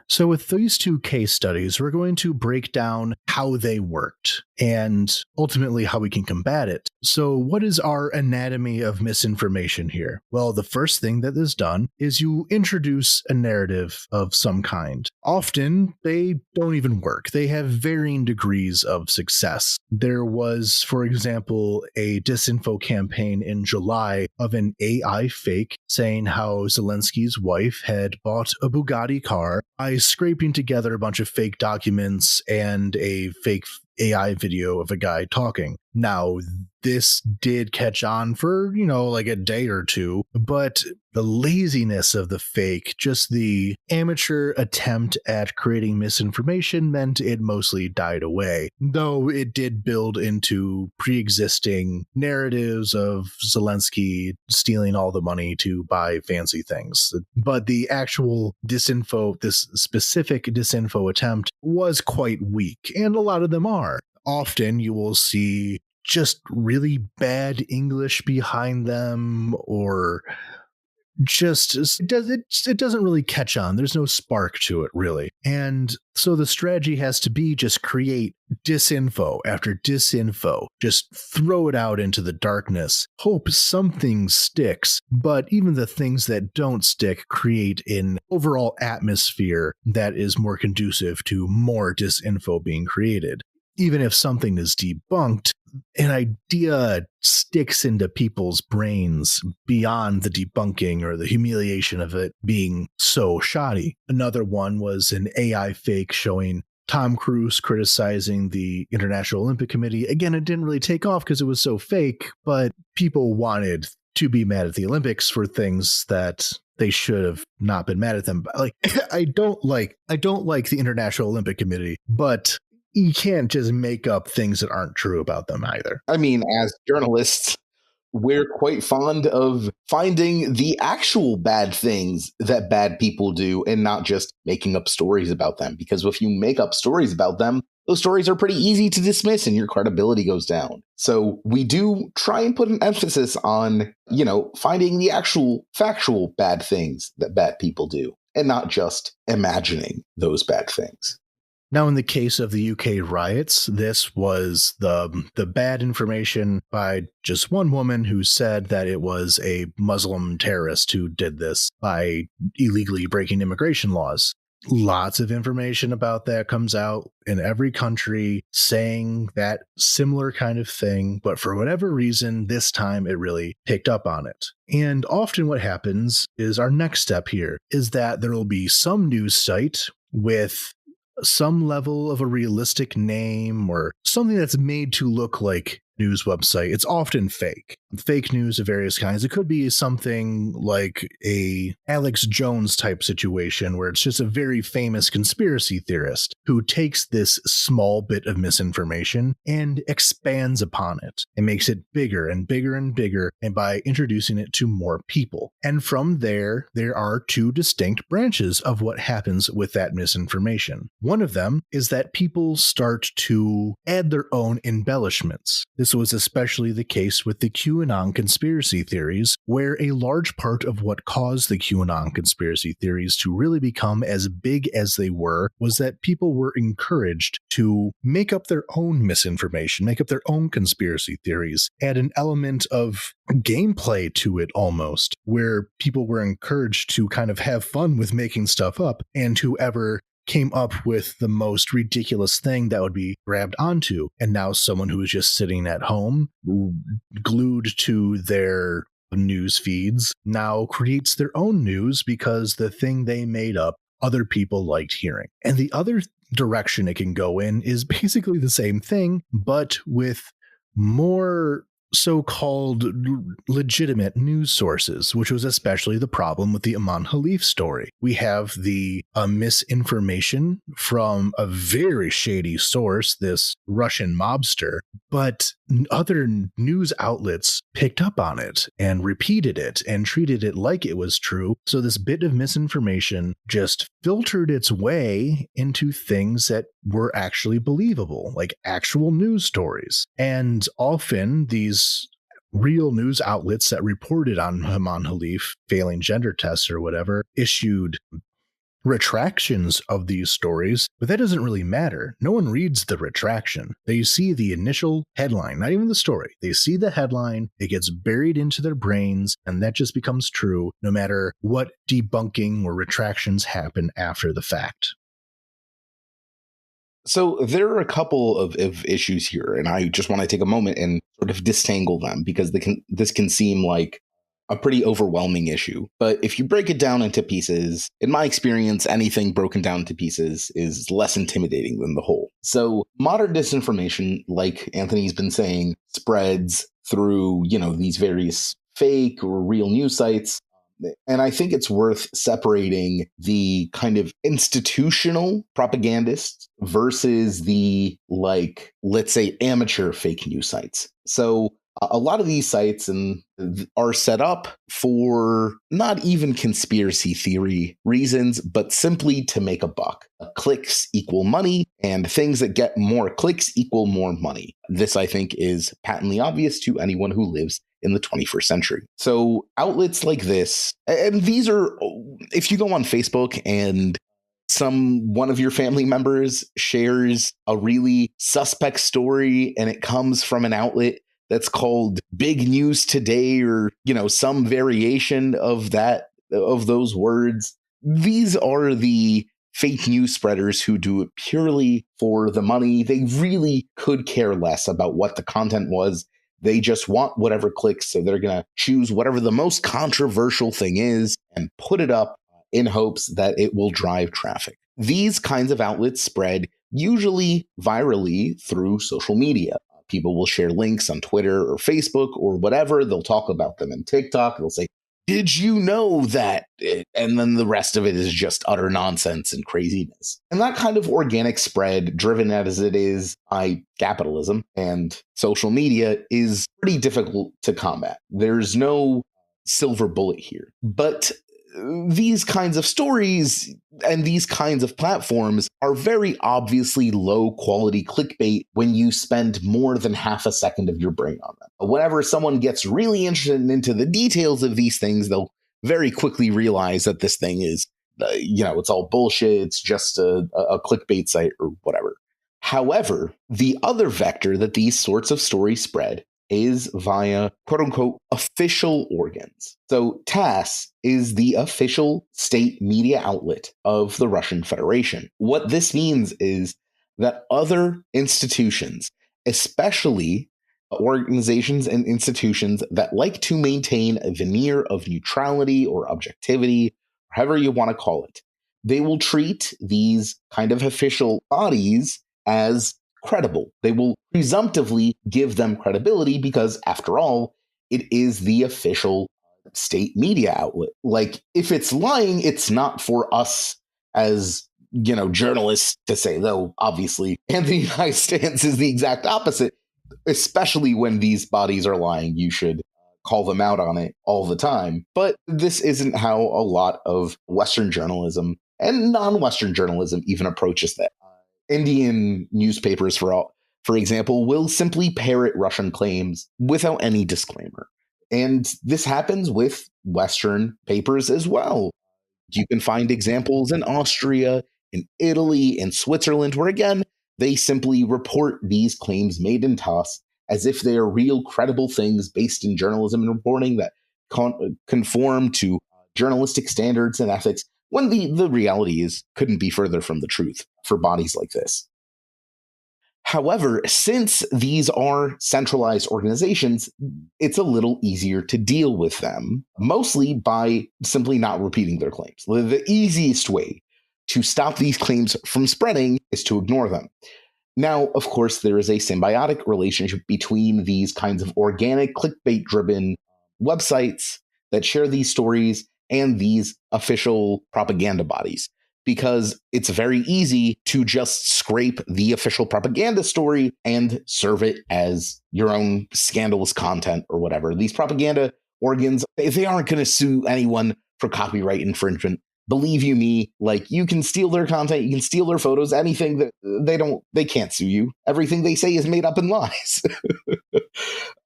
So with these two case studies, we're going to break down how they worked and ultimately how we can combat it. So what is our anatomy of misinformation here? Well, the first thing that is done is you introduce a narrative of some kind. Often they don't even work. They have varying degrees of success. There was, for example, a disinfo campaign in July of an AI fake saying how Zelensky's wife had bought a Bugatti car by scraping together a bunch of fake documents and a fake AI video of a guy talking. Now, this did catch on for, like a day or two, but the laziness of the fake, just the amateur attempt at creating misinformation meant it mostly died away, though it did build into pre-existing narratives of Zelensky stealing all the money to buy fancy things. But the actual disinfo, this specific disinfo attempt was quite weak, and a lot of them are. Often you will see just really bad English behind them, or just it doesn't really catch on. There's no spark to it, really. And so the strategy has to be just create disinfo after disinfo. Just throw it out into the darkness. Hope something sticks. But even the things that don't stick create an overall atmosphere that is more conducive to more disinfo being created. Even if something is debunked, an idea sticks into people's brains beyond the debunking or the humiliation of it being so shoddy. Another one was an AI fake showing Tom Cruise criticizing the International Olympic Committee. Again, it didn't really take off because it was so fake, but people wanted to be mad at the Olympics for things that they should have not been mad at them. Like, I don't like the International Olympic Committee, but you can't just make up things that aren't true about them either. I mean, as journalists, we're quite fond of finding the actual bad things that bad people do and not just making up stories about them. Because if you make up stories about them, those stories are pretty easy to dismiss and your credibility goes down. So we do try and put an emphasis on, finding the actual factual bad things that bad people do and not just imagining those bad things. Now, in the case of the UK riots, this was the bad information by just one woman who said that it was a Muslim terrorist who did this by illegally breaking immigration laws. Lots of information about that comes out in every country saying that similar kind of thing, but for whatever reason, this time it really picked up on it. And often what happens is our next step here is that there will be some news site with some level of a realistic name or something that's made to look like news website. It's often fake news of various kinds. It could be something like a Alex Jones type situation where it's just a very famous conspiracy theorist who takes this small bit of misinformation and expands upon it and makes it bigger and bigger and bigger, and by introducing it to more people. And from there are two distinct branches of what happens with that misinformation. One of them is that people start to add their own embellishments. This was especially the case with the QAnon conspiracy theories, where a large part of what caused the QAnon conspiracy theories to really become as big as they were was that people were encouraged to make up their own misinformation, make up their own conspiracy theories, add an element of gameplay to it almost, where people were encouraged to kind of have fun with making stuff up, and whoever came up with the most ridiculous thing that would be grabbed onto. And now someone who is just sitting at home, glued to their news feeds, now creates their own news because the thing they made up, other people liked hearing. And the other direction it can go in is basically the same thing, but with more so-called legitimate news sources, which was especially the problem with the Imane Khelif story. We have the misinformation from a very shady source, this Russian mobster, but other news outlets picked up on it and repeated it and treated it like it was true. So this bit of misinformation just filtered its way into things that were actually believable, like actual news stories. And often these real news outlets that reported on Imane Khelif failing gender tests or whatever issued retractions of these stories, but that doesn't really matter. No one reads the retraction. They see the initial headline, not even the story. They see the headline, it gets buried into their brains, and that just becomes true no matter what debunking or retractions happen after the fact. So there are a couple of issues here, and I just want to take a moment and sort of disentangle them because this can seem like a pretty overwhelming issue. But if you break it down into pieces, in my experience, anything broken down into pieces is less intimidating than the whole. So modern disinformation, like Anthony's been saying, spreads through, these various fake or real news sites. And I think it's worth separating the kind of institutional propagandists versus the, let's say, amateur fake news sites. So a lot of these sites are set up for not even conspiracy theory reasons, but simply to make a buck. Clicks equal money, and things that get more clicks equal more money. This, I think, is patently obvious to anyone who lives in the 21st century. So outlets like this, and these are, if you go on Facebook and one of your family members shares a really suspect story and it comes from an outlet that's called Big News Today or, some variation of those words. These are the fake news spreaders who do it purely for the money. They really could care less about what the content was. They just want whatever clicks, so they're going to choose whatever the most controversial thing is and put it up in hopes that it will drive traffic. These kinds of outlets spread usually virally through social media. People will share links on Twitter or Facebook or whatever. They'll talk about them in TikTok. They'll say, "Did you know that?" And then the rest of it is just utter nonsense and craziness. And that kind of organic spread, driven as it is by capitalism and social media, is pretty difficult to combat. There's no silver bullet here. But these kinds of stories and these kinds of platforms are very obviously low quality clickbait when you spend more than half a second of your brain on them. Whenever someone gets really interested into the details of these things, they'll very quickly realize that this thing is, it's all bullshit. It's just a clickbait site or whatever. However, the other vector that these sorts of stories spread is via quote unquote official organs. So TASS is the official state media outlet of the Russian Federation. What this means is that other institutions, especially organizations and institutions that like to maintain a veneer of neutrality or objectivity, however you want to call it, they will treat these kind of official bodies as credible. They will presumptively give them credibility because, after all, it is the official state media outlet. Like, if it's lying, it's not for us as, journalists to say, though, obviously. And the United States is the exact opposite, especially when these bodies are lying. You should call them out on it all the time. But this isn't how a lot of Western journalism and non-Western journalism even approaches that. Indian newspapers, for example, will simply parrot Russian claims without any disclaimer. And this happens with Western papers as well. You can find examples in Austria, in Italy, in Switzerland, where again, they simply report these claims made in TASS as if they are real, credible things based in journalism and reporting that conform to journalistic standards and ethics, when the reality is couldn't be further from the truth for bodies like this. However, since these are centralized organizations, it's a little easier to deal with them, mostly by simply not repeating their claims. The easiest way to stop these claims from spreading is to ignore them. Now, of course, there is a symbiotic relationship between these kinds of organic, clickbait-driven websites that share these stories and these official propaganda bodies, because it's very easy to just scrape the official propaganda story and serve it as your own scandalous content or whatever. These propaganda organs, they aren't going to sue anyone for copyright infringement. Believe you me, like, you can steal their content, you can steal their photos, anything that they can't sue you. Everything they say is made up and lies.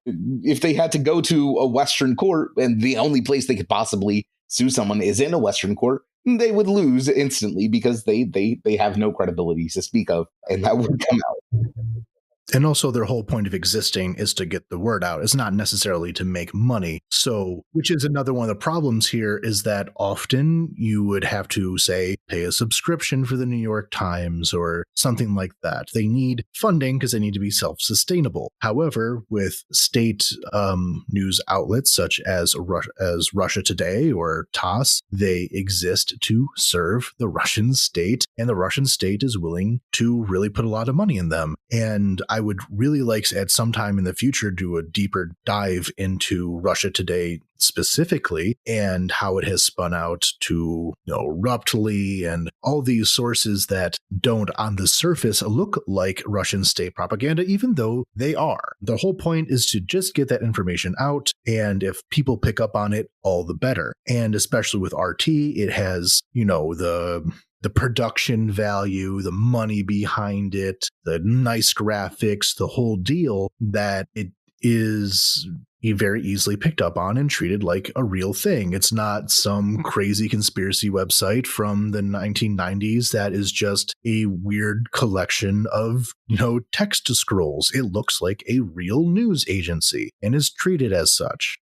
If they had to go to a Western court and the only place they could possibly sue someone is in a Western court, they would lose instantly because they have no credibility to speak of, and that would come out. And also their whole point of existing is to get the word out. It's not necessarily to make money. So, which is another one of the problems here, is that often you would have to, say, pay a subscription for the New York Times or something like that. They need funding because they need to be self-sustainable. However, with state news outlets such as Russia Today or TASS, they exist to serve the Russian state, and the Russian state is willing to really put a lot of money in them. And I would really like at some time in the future do a deeper dive into Russia Today specifically and how it has spun out to, Ruptly and all these sources that don't on the surface look like Russian state propaganda, even though they are. The whole point is to just get that information out, and if people pick up on it, all the better. And especially with RT, it has, the production value, the money behind it, the nice graphics, the whole deal, that it is very easily picked up on and treated like a real thing. It's not some crazy conspiracy website from the 1990s that is just a weird collection of, text scrolls. It looks like a real news agency and is treated as such.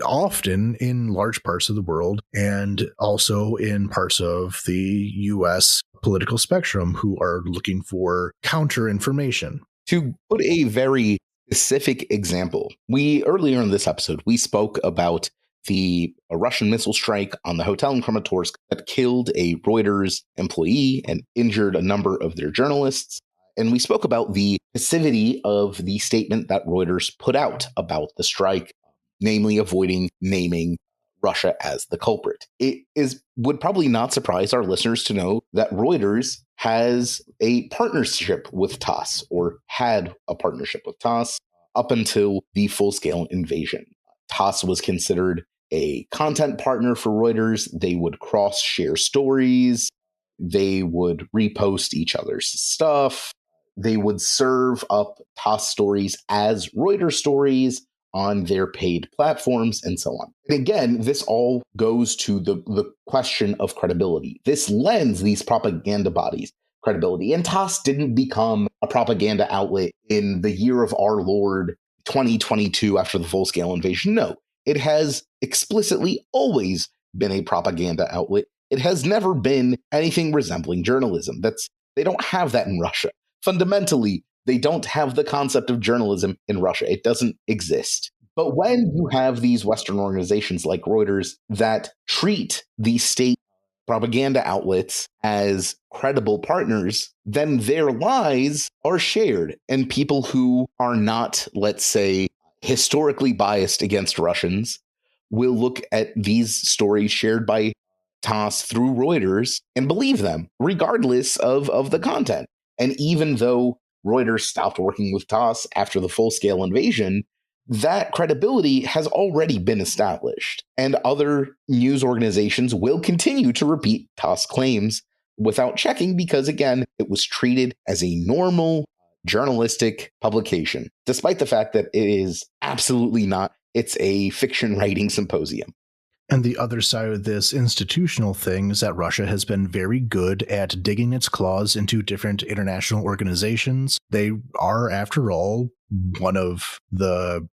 often in large parts of the world and also in parts of the US political spectrum who are looking for counter information. To put a very specific example, earlier in this episode, we spoke about the Russian missile strike on the hotel in Kramatorsk that killed a Reuters employee and injured a number of their journalists. And we spoke about the passivity of the statement that Reuters put out about the strike, namely avoiding naming Russia as the culprit. Would probably not surprise our listeners to know that Reuters has a partnership with TASS, or had a partnership with TASS up until the full-scale invasion. TASS was considered a content partner for Reuters. They would cross-share stories. They would repost each other's stuff. They would serve up TASS stories as Reuters stories on their paid platforms and so on. And again, this all goes to the question of credibility. This lends these propaganda bodies credibility. And TASS didn't become a propaganda outlet in the year of our Lord 2022 after the full-scale invasion. No, it has explicitly always been a propaganda outlet. It has never been anything resembling journalism. They don't have that in Russia. Fundamentally, they don't have the concept of journalism in Russia. It doesn't exist. But when you have these Western organizations like Reuters that treat these state propaganda outlets as credible partners, then their lies are shared. And people who are not, let's say, historically biased against Russians will look at these stories shared by TASS through Reuters and believe them, regardless of the content. And even though Reuters stopped working with TASS after the full-scale invasion, that credibility has already been established. And other news organizations will continue to repeat TASS claims without checking because, again, it was treated as a normal journalistic publication, despite the fact that it is absolutely not. It's a fiction writing symposium. And the other side of this institutional thing is that Russia has been very good at digging its claws into different international organizations. They are, after all, one of the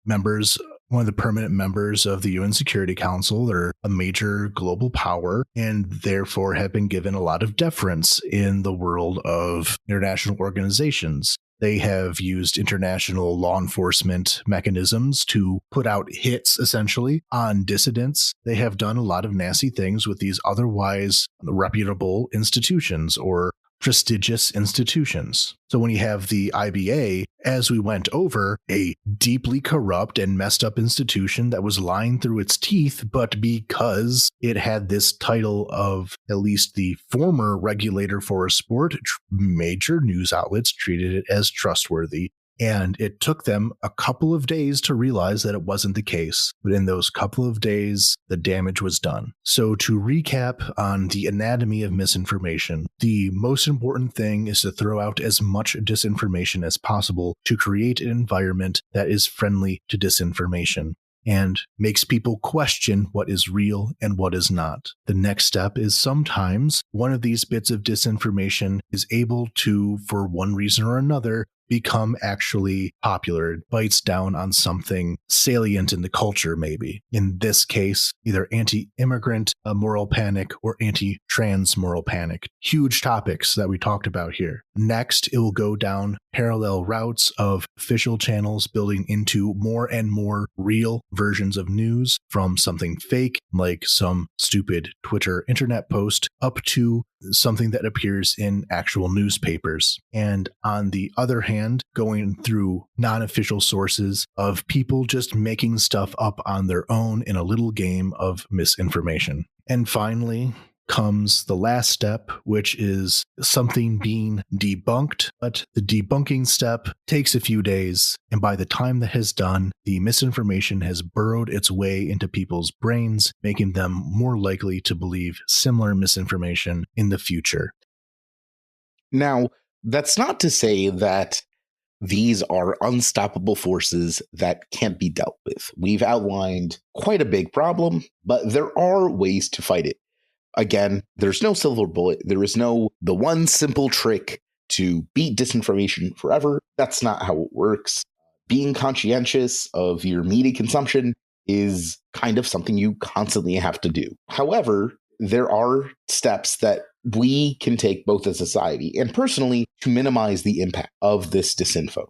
permanent members of the UN Security Council. They're a major global power and therefore have been given a lot of deference in the world of international organizations. They have used international law enforcement mechanisms to put out hits, essentially, on dissidents. They have done a lot of nasty things with these otherwise reputable institutions or prestigious institutions. So when you have the IBA, as we went over, a deeply corrupt and messed up institution that was lying through its teeth, but because it had this title of at least the former regulator for a sport, major news outlets treated it as trustworthy. And it took them a couple of days to realize that it wasn't the case. But in those couple of days, the damage was done. So to recap on the anatomy of misinformation, the most important thing is to throw out as much disinformation as possible to create an environment that is friendly to disinformation and makes people question what is real and what is not. The next step is sometimes one of these bits of disinformation is able to, for one reason or another, become actually popular. It bites down on something salient in the culture, maybe. In this case, either anti-immigrant moral panic or anti-trans moral panic. Huge topics that we talked about here. Next, it will go down parallel routes of official channels building into more and more real versions of news, from something fake, like some stupid Twitter internet post, up to something that appears in actual newspapers. And on the other hand, going through non-official sources of people just making stuff up on their own in a little game of misinformation. And finally comes the last step, which is something being debunked, but the debunking step takes a few days, and by the time that is done, the misinformation has burrowed its way into people's brains, making them more likely to believe similar misinformation in the future. Now, that's not to say that these are unstoppable forces that can't be dealt with. We've outlined quite a big problem, but there are ways to fight it. Again, there's no silver bullet. There is the one simple trick to beat disinformation forever. That's not how it works. being conscientious of your media consumption is kind of something you constantly have to do. However, there are steps that we can take both as a society and personally to minimize the impact of this disinfo.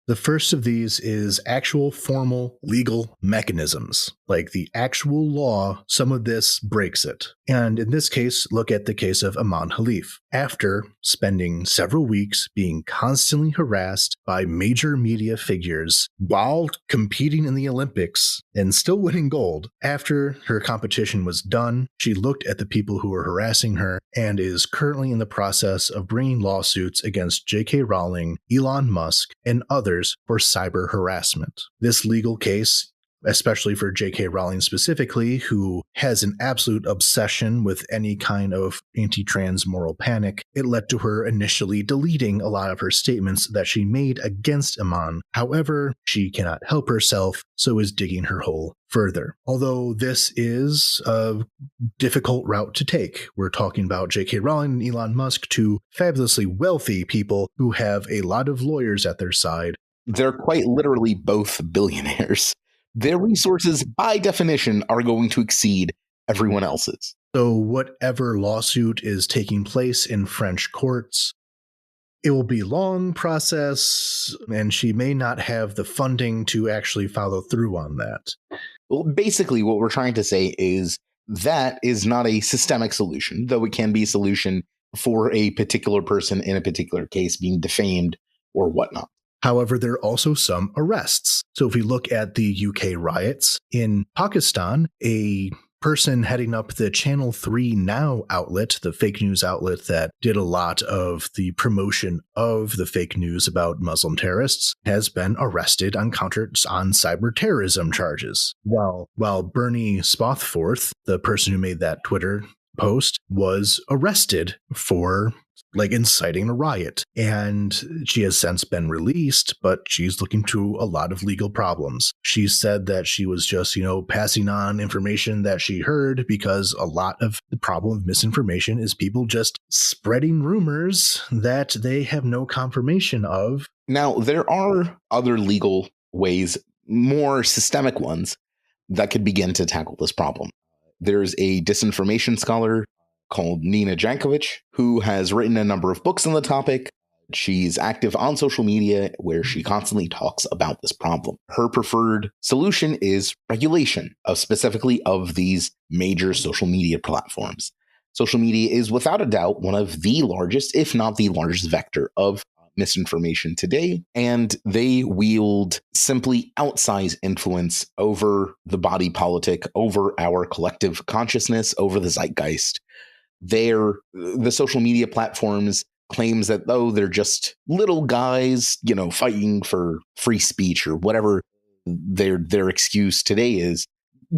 The first of these is actual formal legal mechanisms. Like the actual law, some of this breaks it. And in this case, look at the case of Imane Khelif. After spending several weeks being constantly harassed by major media figures while competing in the Olympics and still winning gold, after her competition was done, she looked at the people who were harassing her and is currently in the process of bringing lawsuits against J.K. Rowling, Elon Musk, and others for cyber harassment. This legal case, especially for J.K. Rowling specifically, who has an absolute obsession with any kind of anti-trans moral panic, it led to her initially deleting a lot of her statements that she made against Imane. However, she cannot help herself, so is digging her hole further. Although this is a difficult route to take. We're talking about J.K. Rowling and Elon Musk, two fabulously wealthy people who have a lot of lawyers at their side. They're quite literally both billionaires. Their resources, by definition, are going to exceed everyone else's. So whatever lawsuit is taking place in French courts, it will be a long process, and she may not have the funding to actually follow through on that. Well, basically, what we're trying to say is that is not a systemic solution, though it can be a solution for a particular person in a particular case being defamed or whatnot. However, there are also some arrests. So if we look at the UK riots in Pakistan, a person heading up the Channel 3 Now outlet, the fake news outlet that did a lot of the promotion of the fake news about Muslim terrorists, has been arrested on cyber terrorism charges. While Bernie Spothforth, the person who made that Twitter post, was arrested for inciting a riot. And she has since been released, but she's looking through a lot of legal problems. She said that she was just, passing on information that she heard, because a lot of the problem of misinformation is people just spreading rumors that they have no confirmation of. Now, there are other legal ways, more systemic ones, that could begin to tackle this problem. There's a disinformation scholar called Nina Jankovic, who has written a number of books on the topic. She's active on social media where she constantly talks about this problem. Her preferred solution is regulation specifically of these major social media platforms. Social media is without a doubt one of the largest, if not the largest vector of misinformation today, and they wield simply outsized influence over the body politic, over our collective consciousness, over the zeitgeist. The social media platforms claims that, they're just little guys, fighting for free speech or whatever their excuse today is,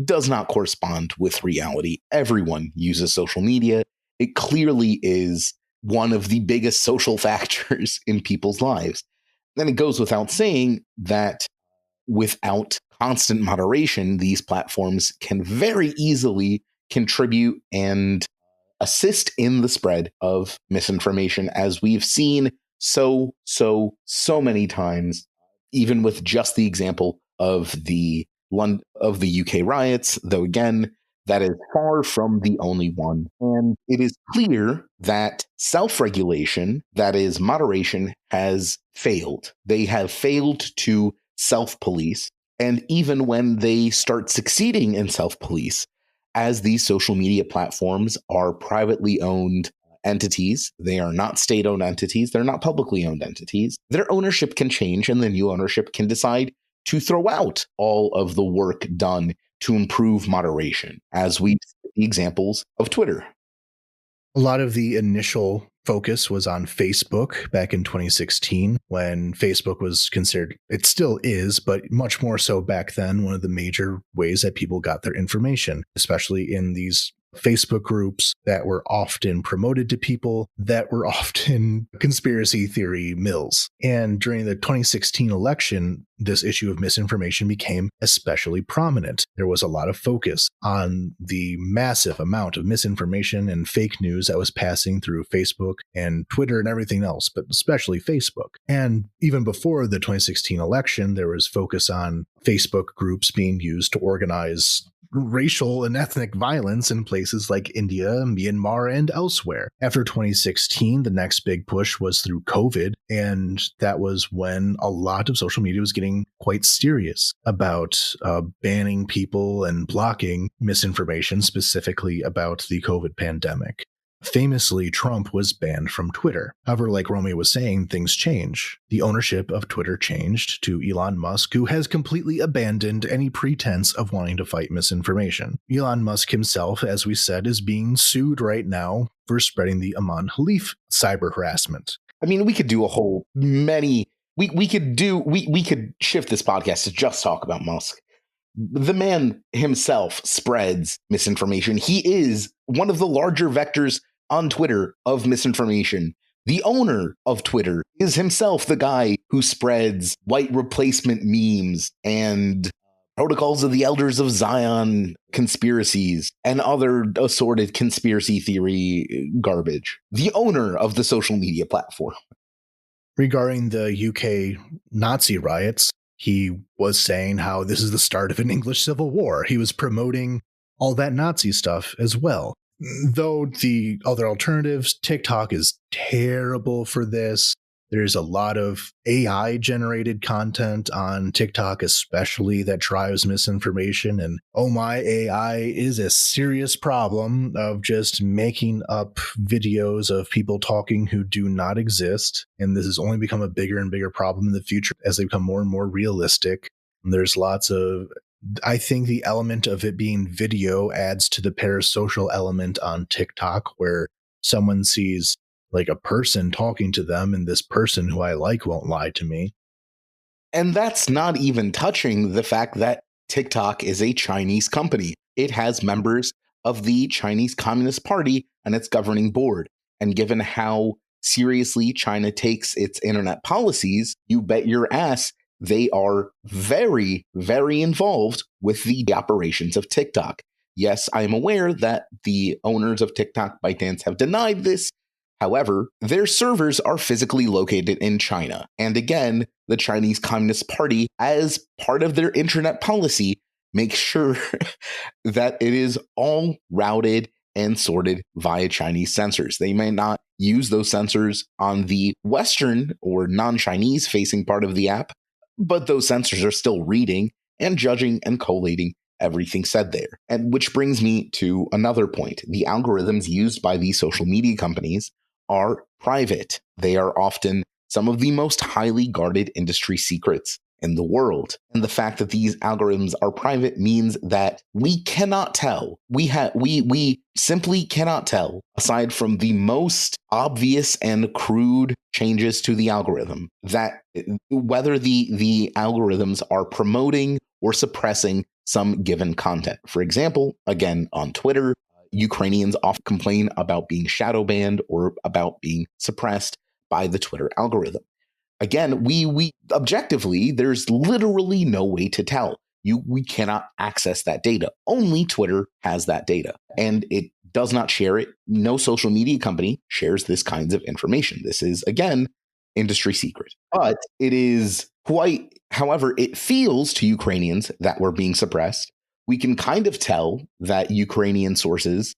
does not correspond with reality. Everyone uses social media. It clearly is one of the biggest social factors in people's lives. Then it goes without saying that without constant moderation, these platforms can very easily contribute and assist in the spread of misinformation, as we've seen so many times, even with just the example of the UK riots, though again, that is far from the only one. And it is clear that self-regulation, that is moderation, has failed. They have failed to self-police. And even when they start succeeding in self-police, as these social media platforms are privately owned entities, they are not state-owned entities, they're not publicly owned entities, their ownership can change, and the new ownership can decide to throw out all of the work done to improve moderation, as we see the examples of Twitter. A lot of the initial focus was on Facebook back in 2016, when Facebook was considered, it still is, but much more so back then, one of the major ways that people got their information, especially in these Facebook groups that were often promoted to people that were often conspiracy theory mills. And during the 2016 election, this issue of misinformation became especially prominent. There was a lot of focus on the massive amount of misinformation and fake news that was passing through Facebook and Twitter and everything else, but especially Facebook. And even before the 2016 election, there was focus on Facebook groups being used to organize racial and ethnic violence in places like India, Myanmar, and elsewhere. After 2016, the next big push was through COVID, and that was when a lot of social media was getting quite serious about banning people and blocking misinformation, specifically about the COVID pandemic. Famously, Trump was banned from Twitter. However, like Romeo was saying, things change. The ownership of Twitter changed to Elon Musk, who has completely abandoned any pretense of wanting to fight misinformation. Elon Musk himself, as we said, is being sued right now for spreading the Imane Khelif cyber harassment. I mean, we could do a whole we could shift this podcast to just talk about Musk. The man himself spreads misinformation. He is one of the larger vectors on Twitter of misinformation. The owner of Twitter is himself the guy who spreads white replacement memes and protocols of the elders of Zion conspiracies and other assorted conspiracy theory garbage. The owner of the social media platform. Regarding the UK Nazi riots, he was saying how this is the start of an English Civil War. He was promoting all that Nazi stuff as well. Though the other alternatives, TikTok is terrible for this. There's a lot of AI-generated content on TikTok, especially that drives misinformation. And oh my, AI is a serious problem of just making up videos of people talking who do not exist. And this has only become a bigger and bigger problem in the future as they become more and more realistic. And there's lots of, I think the element of it being video adds to the parasocial element on TikTok, where someone sees like a person talking to them, and this person who I like won't lie to me. And that's not even touching the fact that TikTok is a Chinese company. It has members of the Chinese Communist Party and its governing board. And given how seriously China takes its internet policies, you bet your ass they are very, very involved with the operations of TikTok. Yes, I am aware that the owners of TikTok, ByteDance, have denied this. However, their servers are physically located in China. And again, the Chinese Communist Party, as part of their internet policy, makes sure that it is all routed and sorted via Chinese sensors. They may not use those sensors on the Western or non-Chinese facing part of the app, but those sensors are still reading and judging and collating everything said there. And which brings me to another point. The algorithms used by these social media companies are private. They are often some of the most highly guarded industry secrets in the world. And the fact that these algorithms are private means that we cannot tell. We simply cannot tell, aside from the most obvious and crude changes to the algorithm, that whether the algorithms are promoting or suppressing some given content. For example, again, on Twitter, Ukrainians often complain about being shadow banned or about being suppressed by the Twitter algorithm. Again, we objectively, there's literally no way to tell. We cannot access that data. Only Twitter has that data, and it does not share it. No social media company shares this kinds of information. This is, again, industry secret. But it is quite, however, it feels to Ukrainians that we're being suppressed. We can kind of tell that Ukrainian sources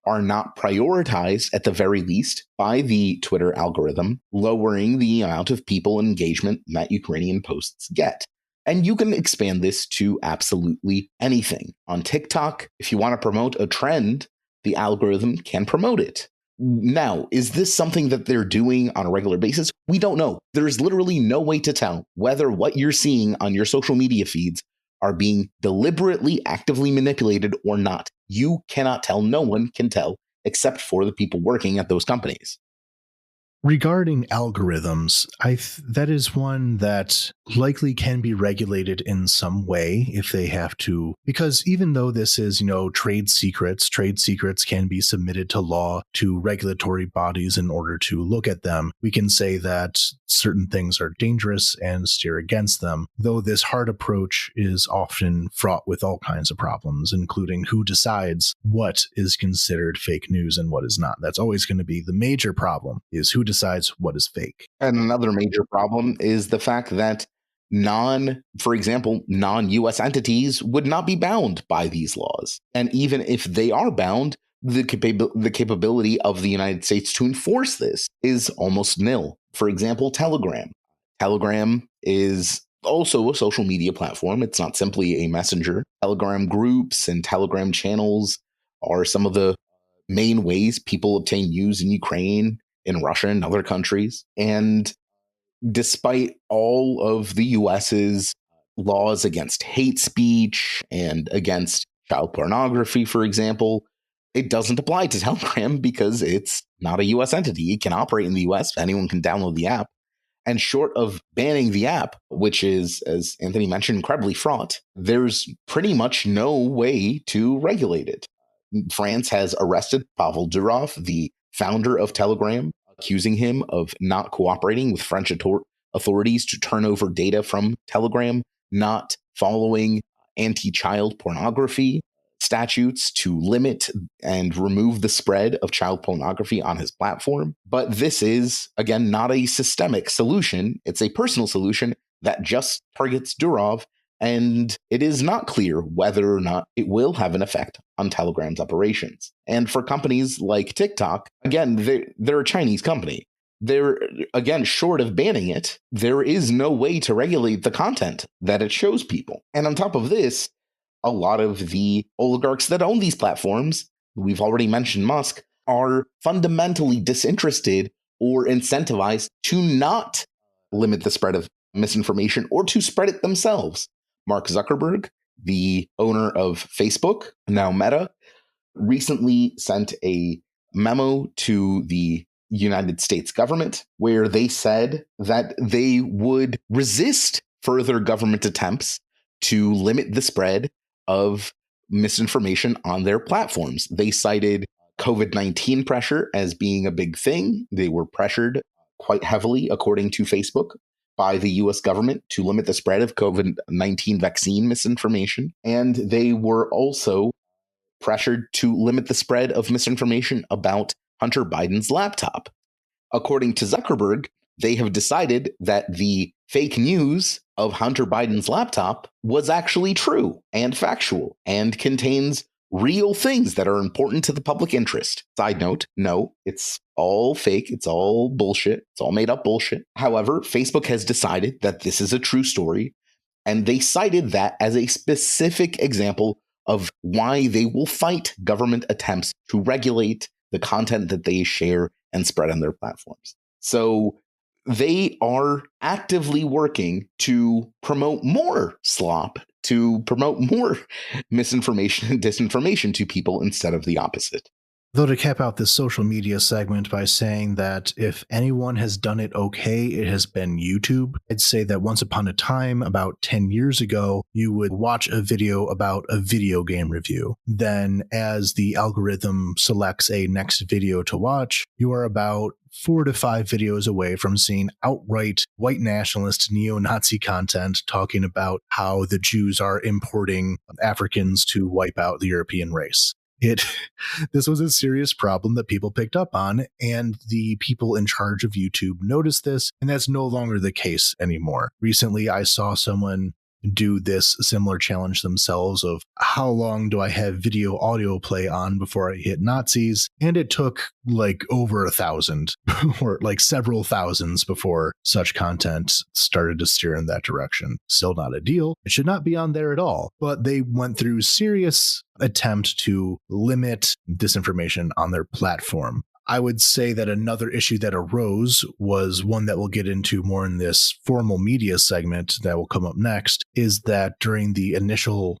are not prioritized, at the very least, by the Twitter algorithm, lowering the amount of people and engagement that Ukrainian posts get. And you can expand this to absolutely anything. On TikTok, if you want to promote a trend, the algorithm can promote it. Now, is this something that they're doing on a regular basis? We don't know. There's literally no way to tell whether what you're seeing on your social media feeds are being deliberately, actively manipulated or not. You cannot tell. No one can tell except for the people working at those companies. Regarding algorithms, that is one that likely can be regulated in some way if they have to, because even though this is, trade secrets can be submitted to law to regulatory bodies in order to look at them. We can say that certain things are dangerous and steer against them, though this hard approach is often fraught with all kinds of problems, including who decides what is considered fake news and what is not. That's always going to be the major problem, is who decides what is fake. And another major problem is the fact that for example, non-US entities would not be bound by these laws. And even if they are bound, the capability of the United States to enforce this is almost nil. For example, Telegram. Telegram is also a social media platform. It's not simply a messenger. Telegram groups and Telegram channels are some of the main ways people obtain news in Ukraine, in Russia, and other countries. And despite all of the US's laws against hate speech and against child pornography, for example, it doesn't apply to Telegram because it's not a US entity. It can operate in the US. Anyone can download the app. And short of banning the app, which is, as Anthony mentioned, incredibly fraught, there's pretty much no way to regulate it. France has arrested Pavel Durov, the founder of Telegram, accusing him of not cooperating with French authorities to turn over data from Telegram, not following anti-child pornography statutes to limit and remove the spread of child pornography on his platform. But this is, again, not a systemic solution. It's a personal solution that just targets Durov, and it is not clear whether or not it will have an effect on Telegram's operations. And for companies like TikTok, again, they're a Chinese company. They're, again, short of banning it, there is no way to regulate the content that it shows people. And on top of this, a lot of the oligarchs that own these platforms, we've already mentioned Musk, are fundamentally disinterested or incentivized to not limit the spread of misinformation or to spread it themselves. Mark Zuckerberg, the owner of Facebook, now Meta, recently sent a memo to the United States government where they said that they would resist further government attempts to limit the spread of misinformation on their platforms. They cited COVID-19 pressure as being a big thing. They were pressured quite heavily, according to Facebook, by the US government to limit the spread of COVID-19 vaccine misinformation. And they were also pressured to limit the spread of misinformation about Hunter Biden's laptop. According to Zuckerberg, they have decided that the fake news of Hunter Biden's laptop was actually true and factual and contains real things that are important to the public interest. Side note, no, it's all fake. It's all bullshit. It's all made up bullshit. However, Facebook has decided that this is a true story, and they cited that as a specific example of why they will fight government attempts to regulate the content that they share and spread on their platforms. So they are actively working to promote more slop, to promote more misinformation and disinformation to people instead of the opposite. Though to cap out this social media segment by saying that if anyone has done it okay, it has been YouTube. I'd say that once upon a time, about 10 years ago, you would watch a video about a video game review. Then as the algorithm selects a next video to watch, you are about 4 to 5 videos away from seeing outright white nationalist neo-Nazi content talking about how the Jews are importing Africans to wipe out the European race. This was a serious problem that people picked up on, and the people in charge of YouTube noticed this, and that's no longer the case anymore. Recently, I saw someone do this similar challenge themselves of how long do I have video audio play on before I hit Nazis? And it took like over 1,000 or like several thousands before such content started to steer in that direction. Still not ideal. It should not be on there at all. But they went through serious attempt to limit disinformation on their platform. I would say that another issue that arose was one that we'll get into more in this formal media segment that will come up next, is that during the initial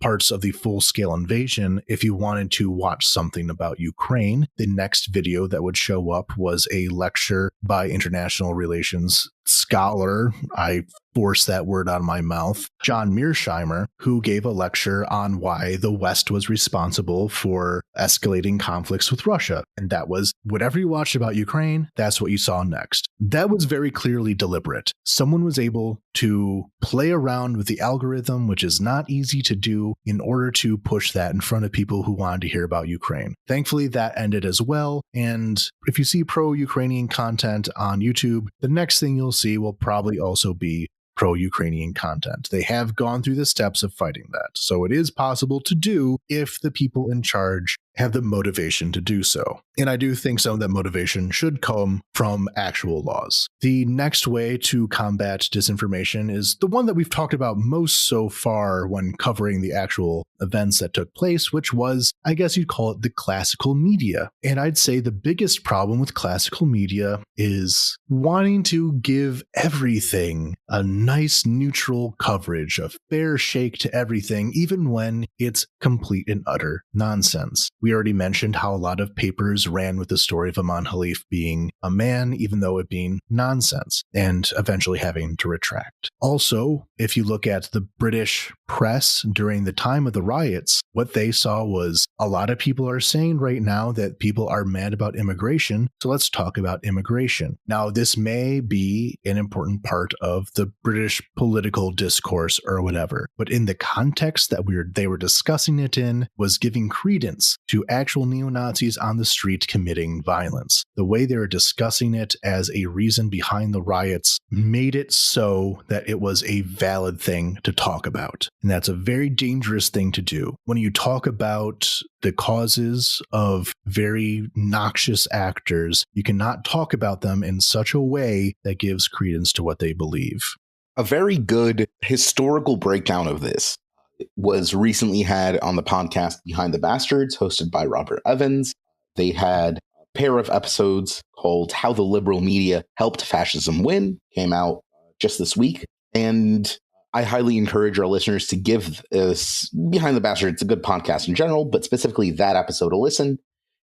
parts of the full-scale invasion, if you wanted to watch something about Ukraine, the next video that would show up was a lecture by international relations scholar, I force that word out of my mouth, John Mearsheimer, who gave a lecture on why the West was responsible for escalating conflicts with Russia. And that was whatever you watched about Ukraine, that's what you saw next. That was very clearly deliberate. Someone was able to play around with the algorithm, which is not easy to do, in order to push that in front of people who wanted to hear about Ukraine. Thankfully, that ended as well. And if you see pro-Ukrainian content on YouTube, the next thing you'll see will probably also be pro-Ukrainian content. They have gone through the steps of fighting that. So it is possible to do if the people in charge have the motivation to do so. And I do think some of that motivation should come from actual laws. The next way to combat disinformation is the one that we've talked about most so far when covering the actual events that took place, which was, I guess you'd call it, the classical media. And I'd say the biggest problem with classical media is wanting to give everything a nice neutral coverage, a fair shake to everything, even when it's complete and utter nonsense. We already mentioned how a lot of papers ran with the story of Imane Khelif being a man, even though it being nonsense, and eventually having to retract. Also, if you look at the British press during the time of the riots, what they saw was a lot of people are saying right now that people are mad about immigration, so let's talk about immigration. Now, this may be an important part of the British political discourse or whatever, but in the context that they were discussing it in was giving credence to actual neo-Nazis on the street committing violence. The way they were discussing it as a reason behind the riots made it so that it was a valid thing to talk about. And that's a very dangerous thing to do. When you talk about the causes of very noxious actors, you cannot talk about them in such a way that gives credence to what they believe. A very good historical breakdown of this was recently had on the podcast Behind the Bastards, hosted by Robert Evans. They had a pair of episodes called How the Liberal Media Helped Fascism Win, came out just this week. And I highly encourage our listeners to give this Behind the Bastards, it's a good podcast in general, but specifically that episode a listen.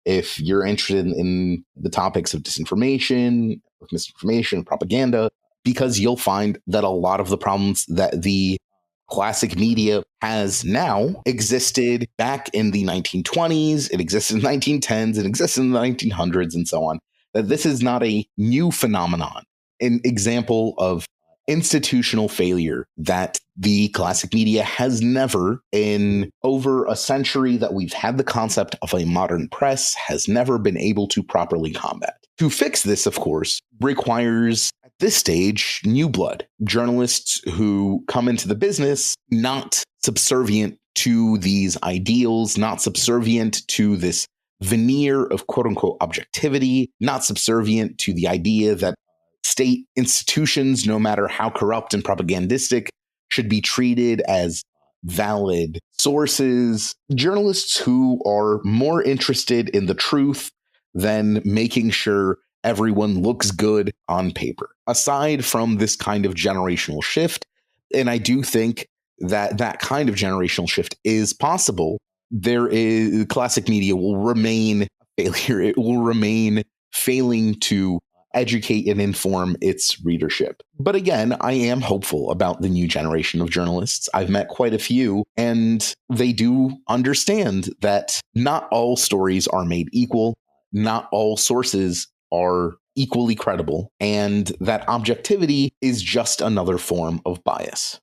If you're interested in the topics of disinformation, of misinformation, propaganda, because you'll find that a lot of the problems that the classic media has now existed back in the 1920s, it existed in the 1910s, it existed in the 1900s, and so on. That this is not a new phenomenon, an example of institutional failure that the classic media has never, in over a century that we've had the concept of a modern press, has never been able to properly combat. To fix this, of course, requires, at this stage, new blood. Journalists who come into the business not subservient to these ideals, not subservient to this veneer of quote-unquote objectivity, not subservient to the idea that state institutions, no matter how corrupt and propagandistic, should be treated as valid sources. Journalists who are more interested in the truth than making sure everyone looks good on paper. Aside from this kind of generational shift, and I do think that that kind of generational shift is possible, classic media will remain a failure. It will remain failing to educate and inform its readership. But again, I am hopeful about the new generation of journalists. I've met quite a few, and they do understand that not all stories are made equal, not all sources are equally credible, and that objectivity is just another form of bias.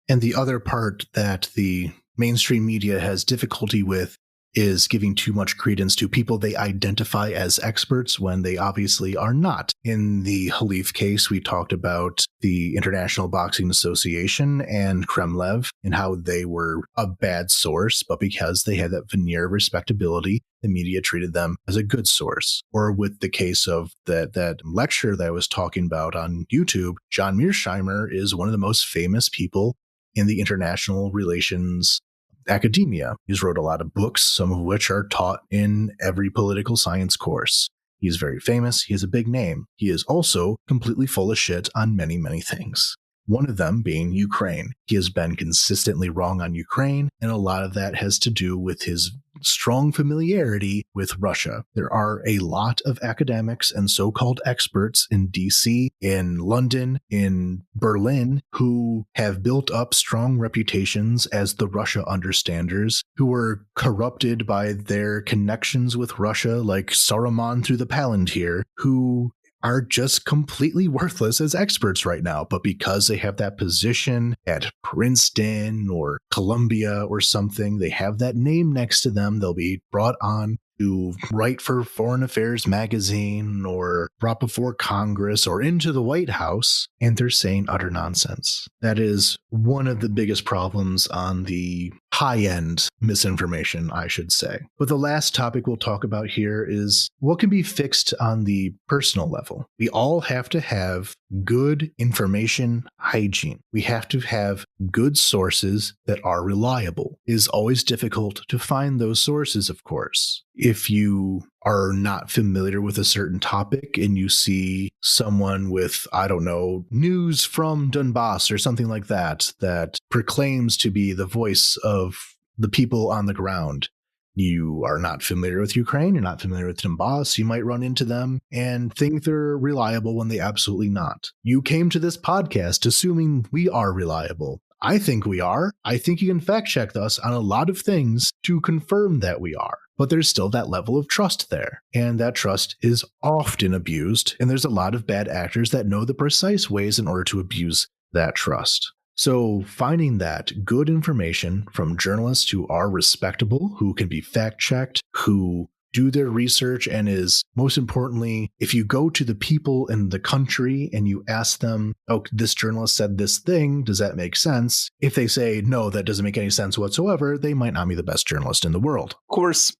And the other part that the mainstream media has difficulty with is giving too much credence to people they identify as experts when they obviously are not. In the Khelif case, we talked about the International Boxing Association and Kremlev and how they were a bad source, but because they had that veneer of respectability, the media treated them as a good source. Or with the case of that lecture that I was talking about on YouTube, John Mearsheimer is one of the most famous people in the international relations academia. He's wrote a lot of books, some of which are taught in every political science course. He's very famous. He has a big name. He is also completely full of shit on many, many things. one of them being Ukraine. He has been consistently wrong on Ukraine, and a lot of that has to do with his strong familiarity with Russia. There are a lot of academics and so-called experts in DC, in London, in Berlin, who have built up strong reputations as the Russia understanders, who were corrupted by their connections with Russia, like Saruman through the Palantir, who are just completely worthless as experts right now. But because they have that position at Princeton or Columbia or something, they have that name next to them, they'll be brought on to write for Foreign Affairs magazine or brought before Congress or into the White House, and they're saying utter nonsense. That is one of the biggest problems on the high-end misinformation, I should say. But the last topic we'll talk about here is what can be fixed on the personal level. We all have to have good information hygiene. We have to have good sources that are reliable. It is always difficult to find those sources, of course. If you are not familiar with a certain topic and you see someone with, I don't know, news from Donbass or something like that, that proclaims to be the voice of the people on the ground, you are not familiar with Ukraine, you're not familiar with Donbass, you might run into them and think they're reliable when they absolutely not. You came to this podcast assuming we are reliable. I think we are. I think you can fact check us on a lot of things to confirm that we are. But there's still that level of trust there. And that trust is often abused. And there's a lot of bad actors that know the precise ways in order to abuse that trust. So finding that good information from journalists who are respectable, who can be fact checked, who do their research, and is most importantly, if you go to the people in the country and you ask them, oh, this journalist said this thing, does that make sense? If they say, no, that doesn't make any sense whatsoever, they might not be the best journalist in the world. Of course,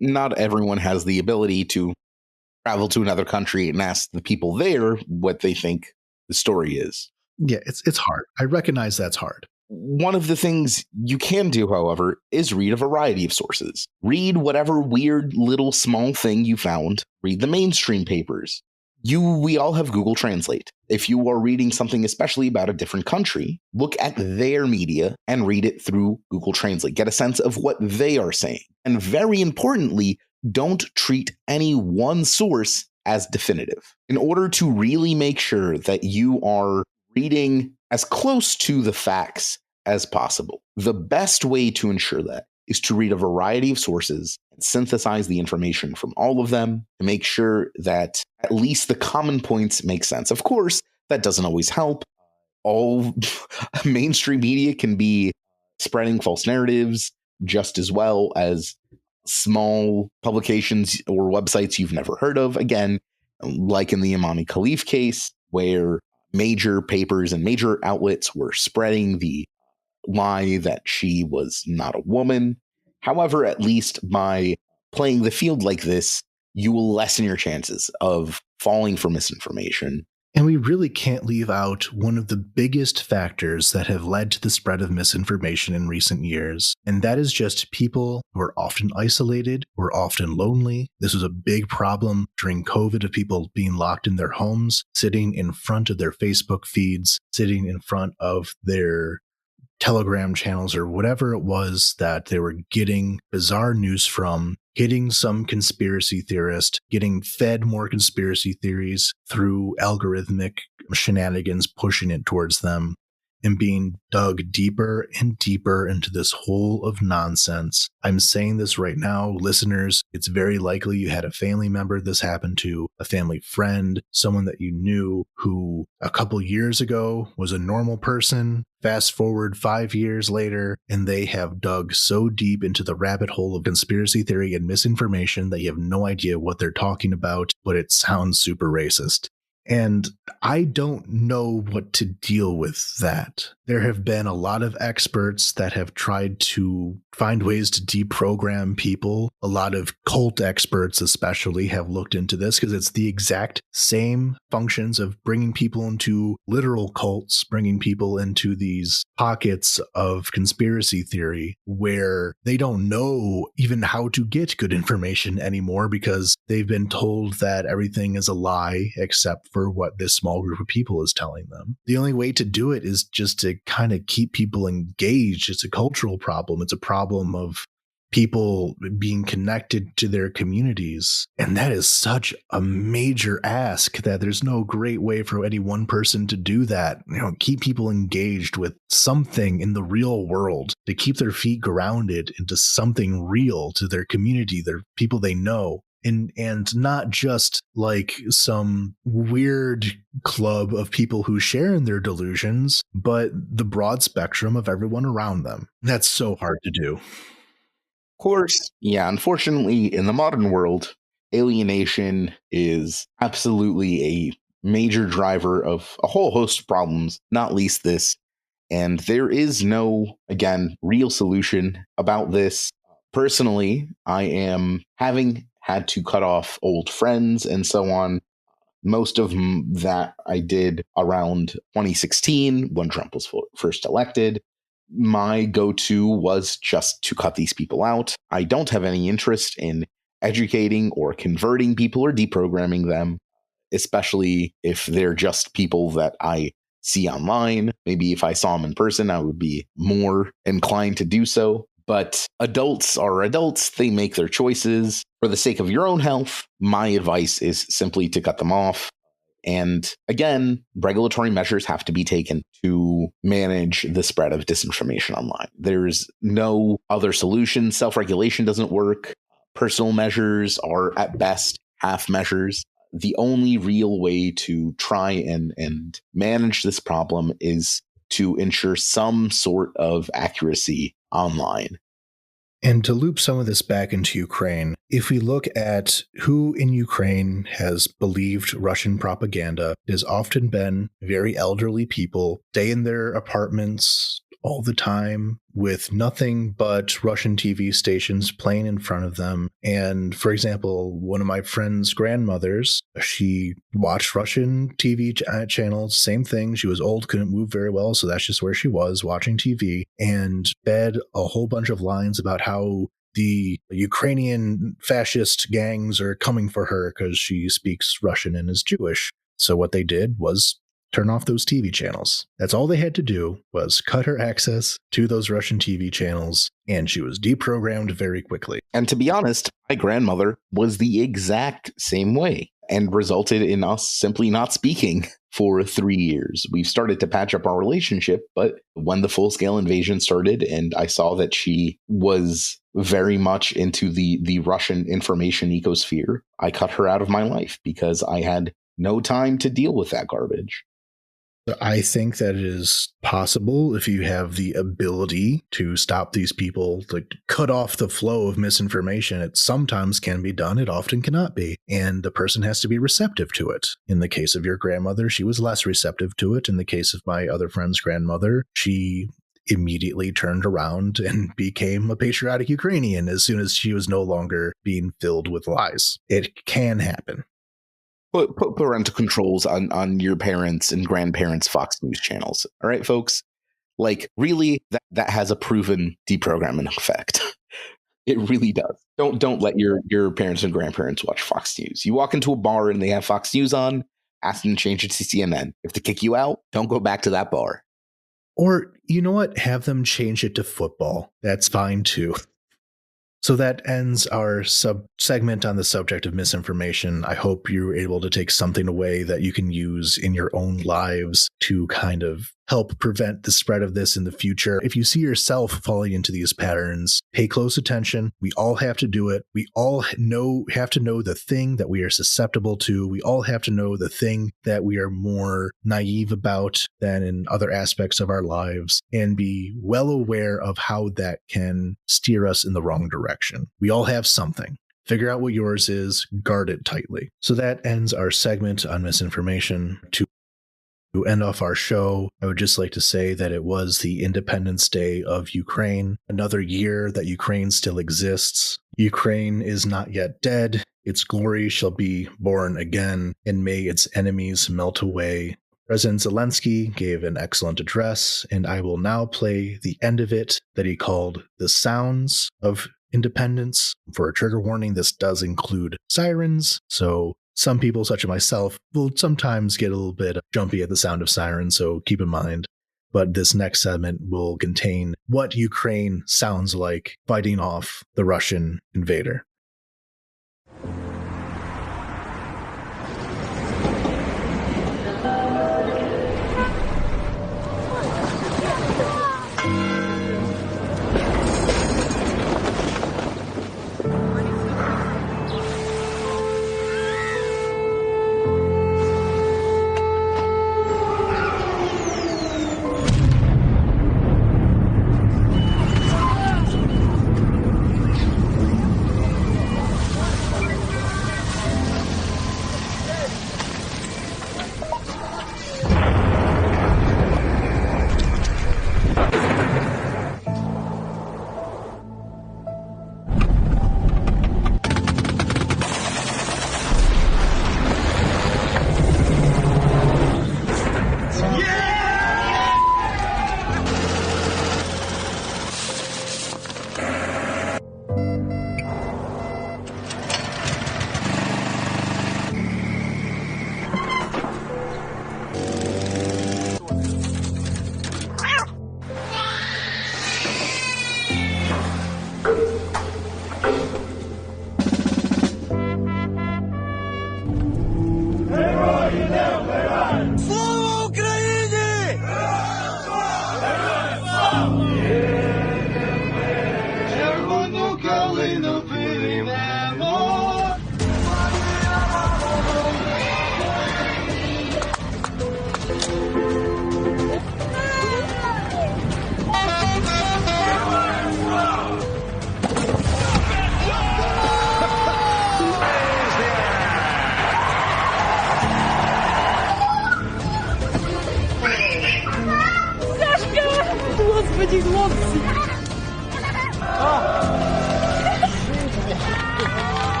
not everyone has the ability to travel to another country and ask the people there what they think the story is. Yeah, it's hard. I recognize that's hard. One of the things you can do, however, is read a variety of sources. Read whatever weird little small thing you found. Read the mainstream papers. We all have Google Translate. If you are reading something especially about a different country, look at their media and read it through Google Translate. Get a sense of what they are saying. And very importantly, don't treat any one source as definitive. In order to really make sure that you are reading as close to the facts as possible, the best way to ensure that is to read a variety of sources and synthesize the information from all of them to make sure that at least the common points make sense. Of course, that doesn't always help. All mainstream media can be spreading false narratives just as well as small publications or websites you've never heard of. Again, like in the Imane Khelif case, where major papers and major outlets were spreading the lie that she was not a woman. However, at least by playing the field like this, you will lessen your chances of falling for misinformation. And we really can't leave out one of the biggest factors that have led to the spread of misinformation in recent years, and that is just people who are often isolated, who are often lonely. This was a big problem during COVID of people being locked in their homes, sitting in front of their Facebook feeds, sitting in front of their Telegram channels or whatever it was that they were getting bizarre news from, hitting some conspiracy theorist, getting fed more conspiracy theories through algorithmic shenanigans, pushing it towards them, and being dug deeper and deeper into this hole of nonsense. I'm saying this right now, listeners, it's very likely you had a family member this happened to, a family friend, someone that you knew who a couple years ago was a normal person. Fast forward 5 years later, and they have dug so deep into the rabbit hole of conspiracy theory and misinformation that you have no idea what they're talking about, but it sounds super racist. And I don't know what to deal with that. There have been a lot of experts that have tried to find ways to deprogram people. A lot of cult experts especially have looked into this because it's the exact same functions of bringing people into literal cults, bringing people into these pockets of conspiracy theory where they don't know even how to get good information anymore because they've been told that everything is a lie except for what this small group of people is telling them. The only way to do it is just to kind of keep people engaged. It's a cultural problem. It's a problem of people being connected to their communities. And that is such a major ask that there's no great way for any one person to do that. Keep people engaged with something in the real world, to keep their feet grounded into something real to their community, their people they know. And not just like some weird club of people who share in their delusions, but the broad spectrum of everyone around them. That's so hard to do. Of course, yeah, unfortunately, in the modern world, alienation is absolutely a major driver of a whole host of problems, not least this. And there is no, again, real solution about this. Personally, I am having had to cut off old friends and so on. Most of them that I did around 2016 when Trump was first elected. My go-to was just to cut these people out. I don't have any interest in educating or converting people or deprogramming them, especially if they're just people that I see online. Maybe if I saw them in person, I would be more inclined to do so. But adults are adults. They make their choices. For the sake of your own health, my advice is simply to cut them off. And again, regulatory measures have to be taken to manage the spread of disinformation online. There's no other solution. Self-regulation doesn't work. Personal measures are at best half measures. The only real way to try and manage this problem is to ensure some sort of accuracy online. And to loop some of this back into Ukraine, if we look at who in Ukraine has believed Russian propaganda, it has often been very elderly people, stay in their apartments all the time with nothing but Russian TV stations playing in front of them. And for example, one of my friend's grandmothers, she watched Russian TV channels, same thing. She was old, couldn't move very well, so that's just where she was, watching TV, and fed a whole bunch of lines about how the Ukrainian fascist gangs are coming for her because she speaks Russian and is Jewish. So what they did was turn off those TV channels. That's all they had to do, was cut her access to those Russian TV channels, and she was deprogrammed very quickly. And to be honest, my grandmother was the exact same way and resulted in us simply not speaking for 3 years. We've started to patch up our relationship, but when the full-scale invasion started and I saw that she was very much into the Russian information ecosphere, I cut her out of my life because I had no time to deal with that garbage. I think that it is possible if you have the ability to stop these people, like cut off the flow of misinformation. It sometimes can be done. It often cannot be. And the person has to be receptive to it. In the case of your grandmother, she was less receptive to it. In the case of my other friend's grandmother, she immediately turned around and became a patriotic Ukrainian as soon as she was no longer being filled with lies. It can happen. Put parental controls on your parents' and grandparents' Fox News channels. All right, folks? Like, really, that has a proven deprogramming effect. It really does. Don't let your parents and grandparents watch Fox News. You walk into a bar and they have Fox News on, ask them to change it to CNN. If they kick you out, don't go back to that bar. Or, you know what? Have them change it to football. That's fine, too. So that ends our segment on the subject of misinformation. I hope you were able to take something away that you can use in your own lives to kind of help prevent the spread of this in the future. If you see yourself falling into these patterns, pay close attention. We all have to do it. We all have to know the thing that we are susceptible to. We all have to know the thing that we are more naive about than in other aspects of our lives, and be well aware of how that can steer us in the wrong direction. We all have something. Figure out what yours is, guard it tightly. So that ends our segment on misinformation. To To end off our show, I would just like to say that it was the Independence Day of Ukraine, another year that Ukraine still exists. Ukraine is not yet dead. Its glory shall be born again, and may its enemies melt away. President Zelensky gave an excellent address, and I will now play the end of it that he called The Sounds of Independence. For a trigger warning, this does include sirens, so some people, such as myself, will sometimes get a little bit jumpy at the sound of sirens, so keep in mind. But this next segment will contain what Ukraine sounds like fighting off the Russian invader.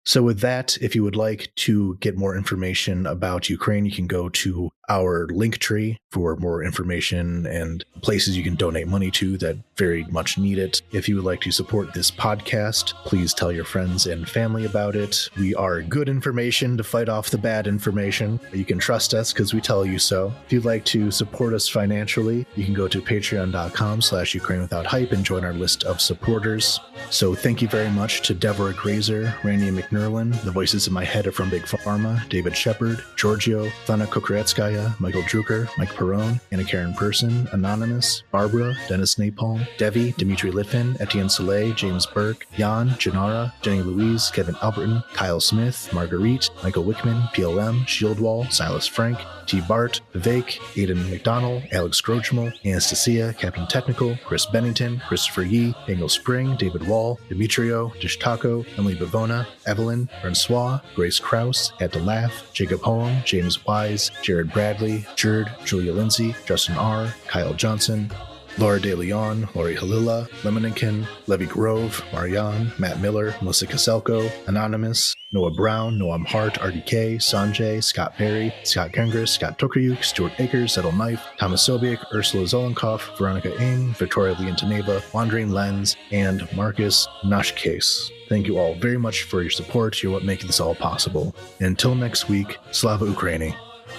So with that, if you would like to get more information about Ukraine, you can go to our link tree for more information and places you can donate money to that very much need it. If you would like to support this podcast, please tell your friends and family about it. We are good information to fight off the bad information. You can trust us because we tell you so. If you'd like to support us financially, you can go to patreon.com/Ukraine Without Hype and join our list of supporters. So thank you very much to Deborah Grazer, Randy McNerlin. The voices in my head are from Big Pharma, David Shepard, Giorgio, Thana Kukuretskaya, Michael Drucker, Mike Perrone, Anna Karen Person, Anonymous, Barbara, Dennis Napalm, Devi, Dimitri Liffin, Etienne Soleil, James Burke, Jan, Janara, Jenny Louise, Kevin Alberton, Kyle Smith, Marguerite, Michael Wickman, PLM, Shieldwall, Silas Frank, T. Bart, Vivek, Aidan McDonald, Alex Grochmal, Anastasia, Captain Technical, Chris Bennington, Christopher Yee, Daniel Spring, David Wall, Demetrio, Dish Taco, Emily Bavona, Evelyn, Francois, Grace Krause, At to Laugh, Jacob Holm, James Wise, Jared Bradley, Jerd, Julia Lindsay, Justin R., Kyle Johnson, Laura De Leon, Lori Halila, Lemonikin, Levy Grove, Marianne, Matt Miller, Melissa Kaselko, Anonymous, Noah Brown, Noam Hart, RDK, Sanjay, Scott Perry, Scott Kengris, Scott Tokaryuk, Stuart Akers, Settle Knife, Thomas Sobiek, Ursula Zolenkoff, Veronica Ing, Victoria Leontaneva, Wandering Lens, and Marcus Nashcase. Thank you all very much for your support. You're what making this all possible. And until next week, Slava Ukraini.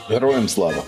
Heroям слава.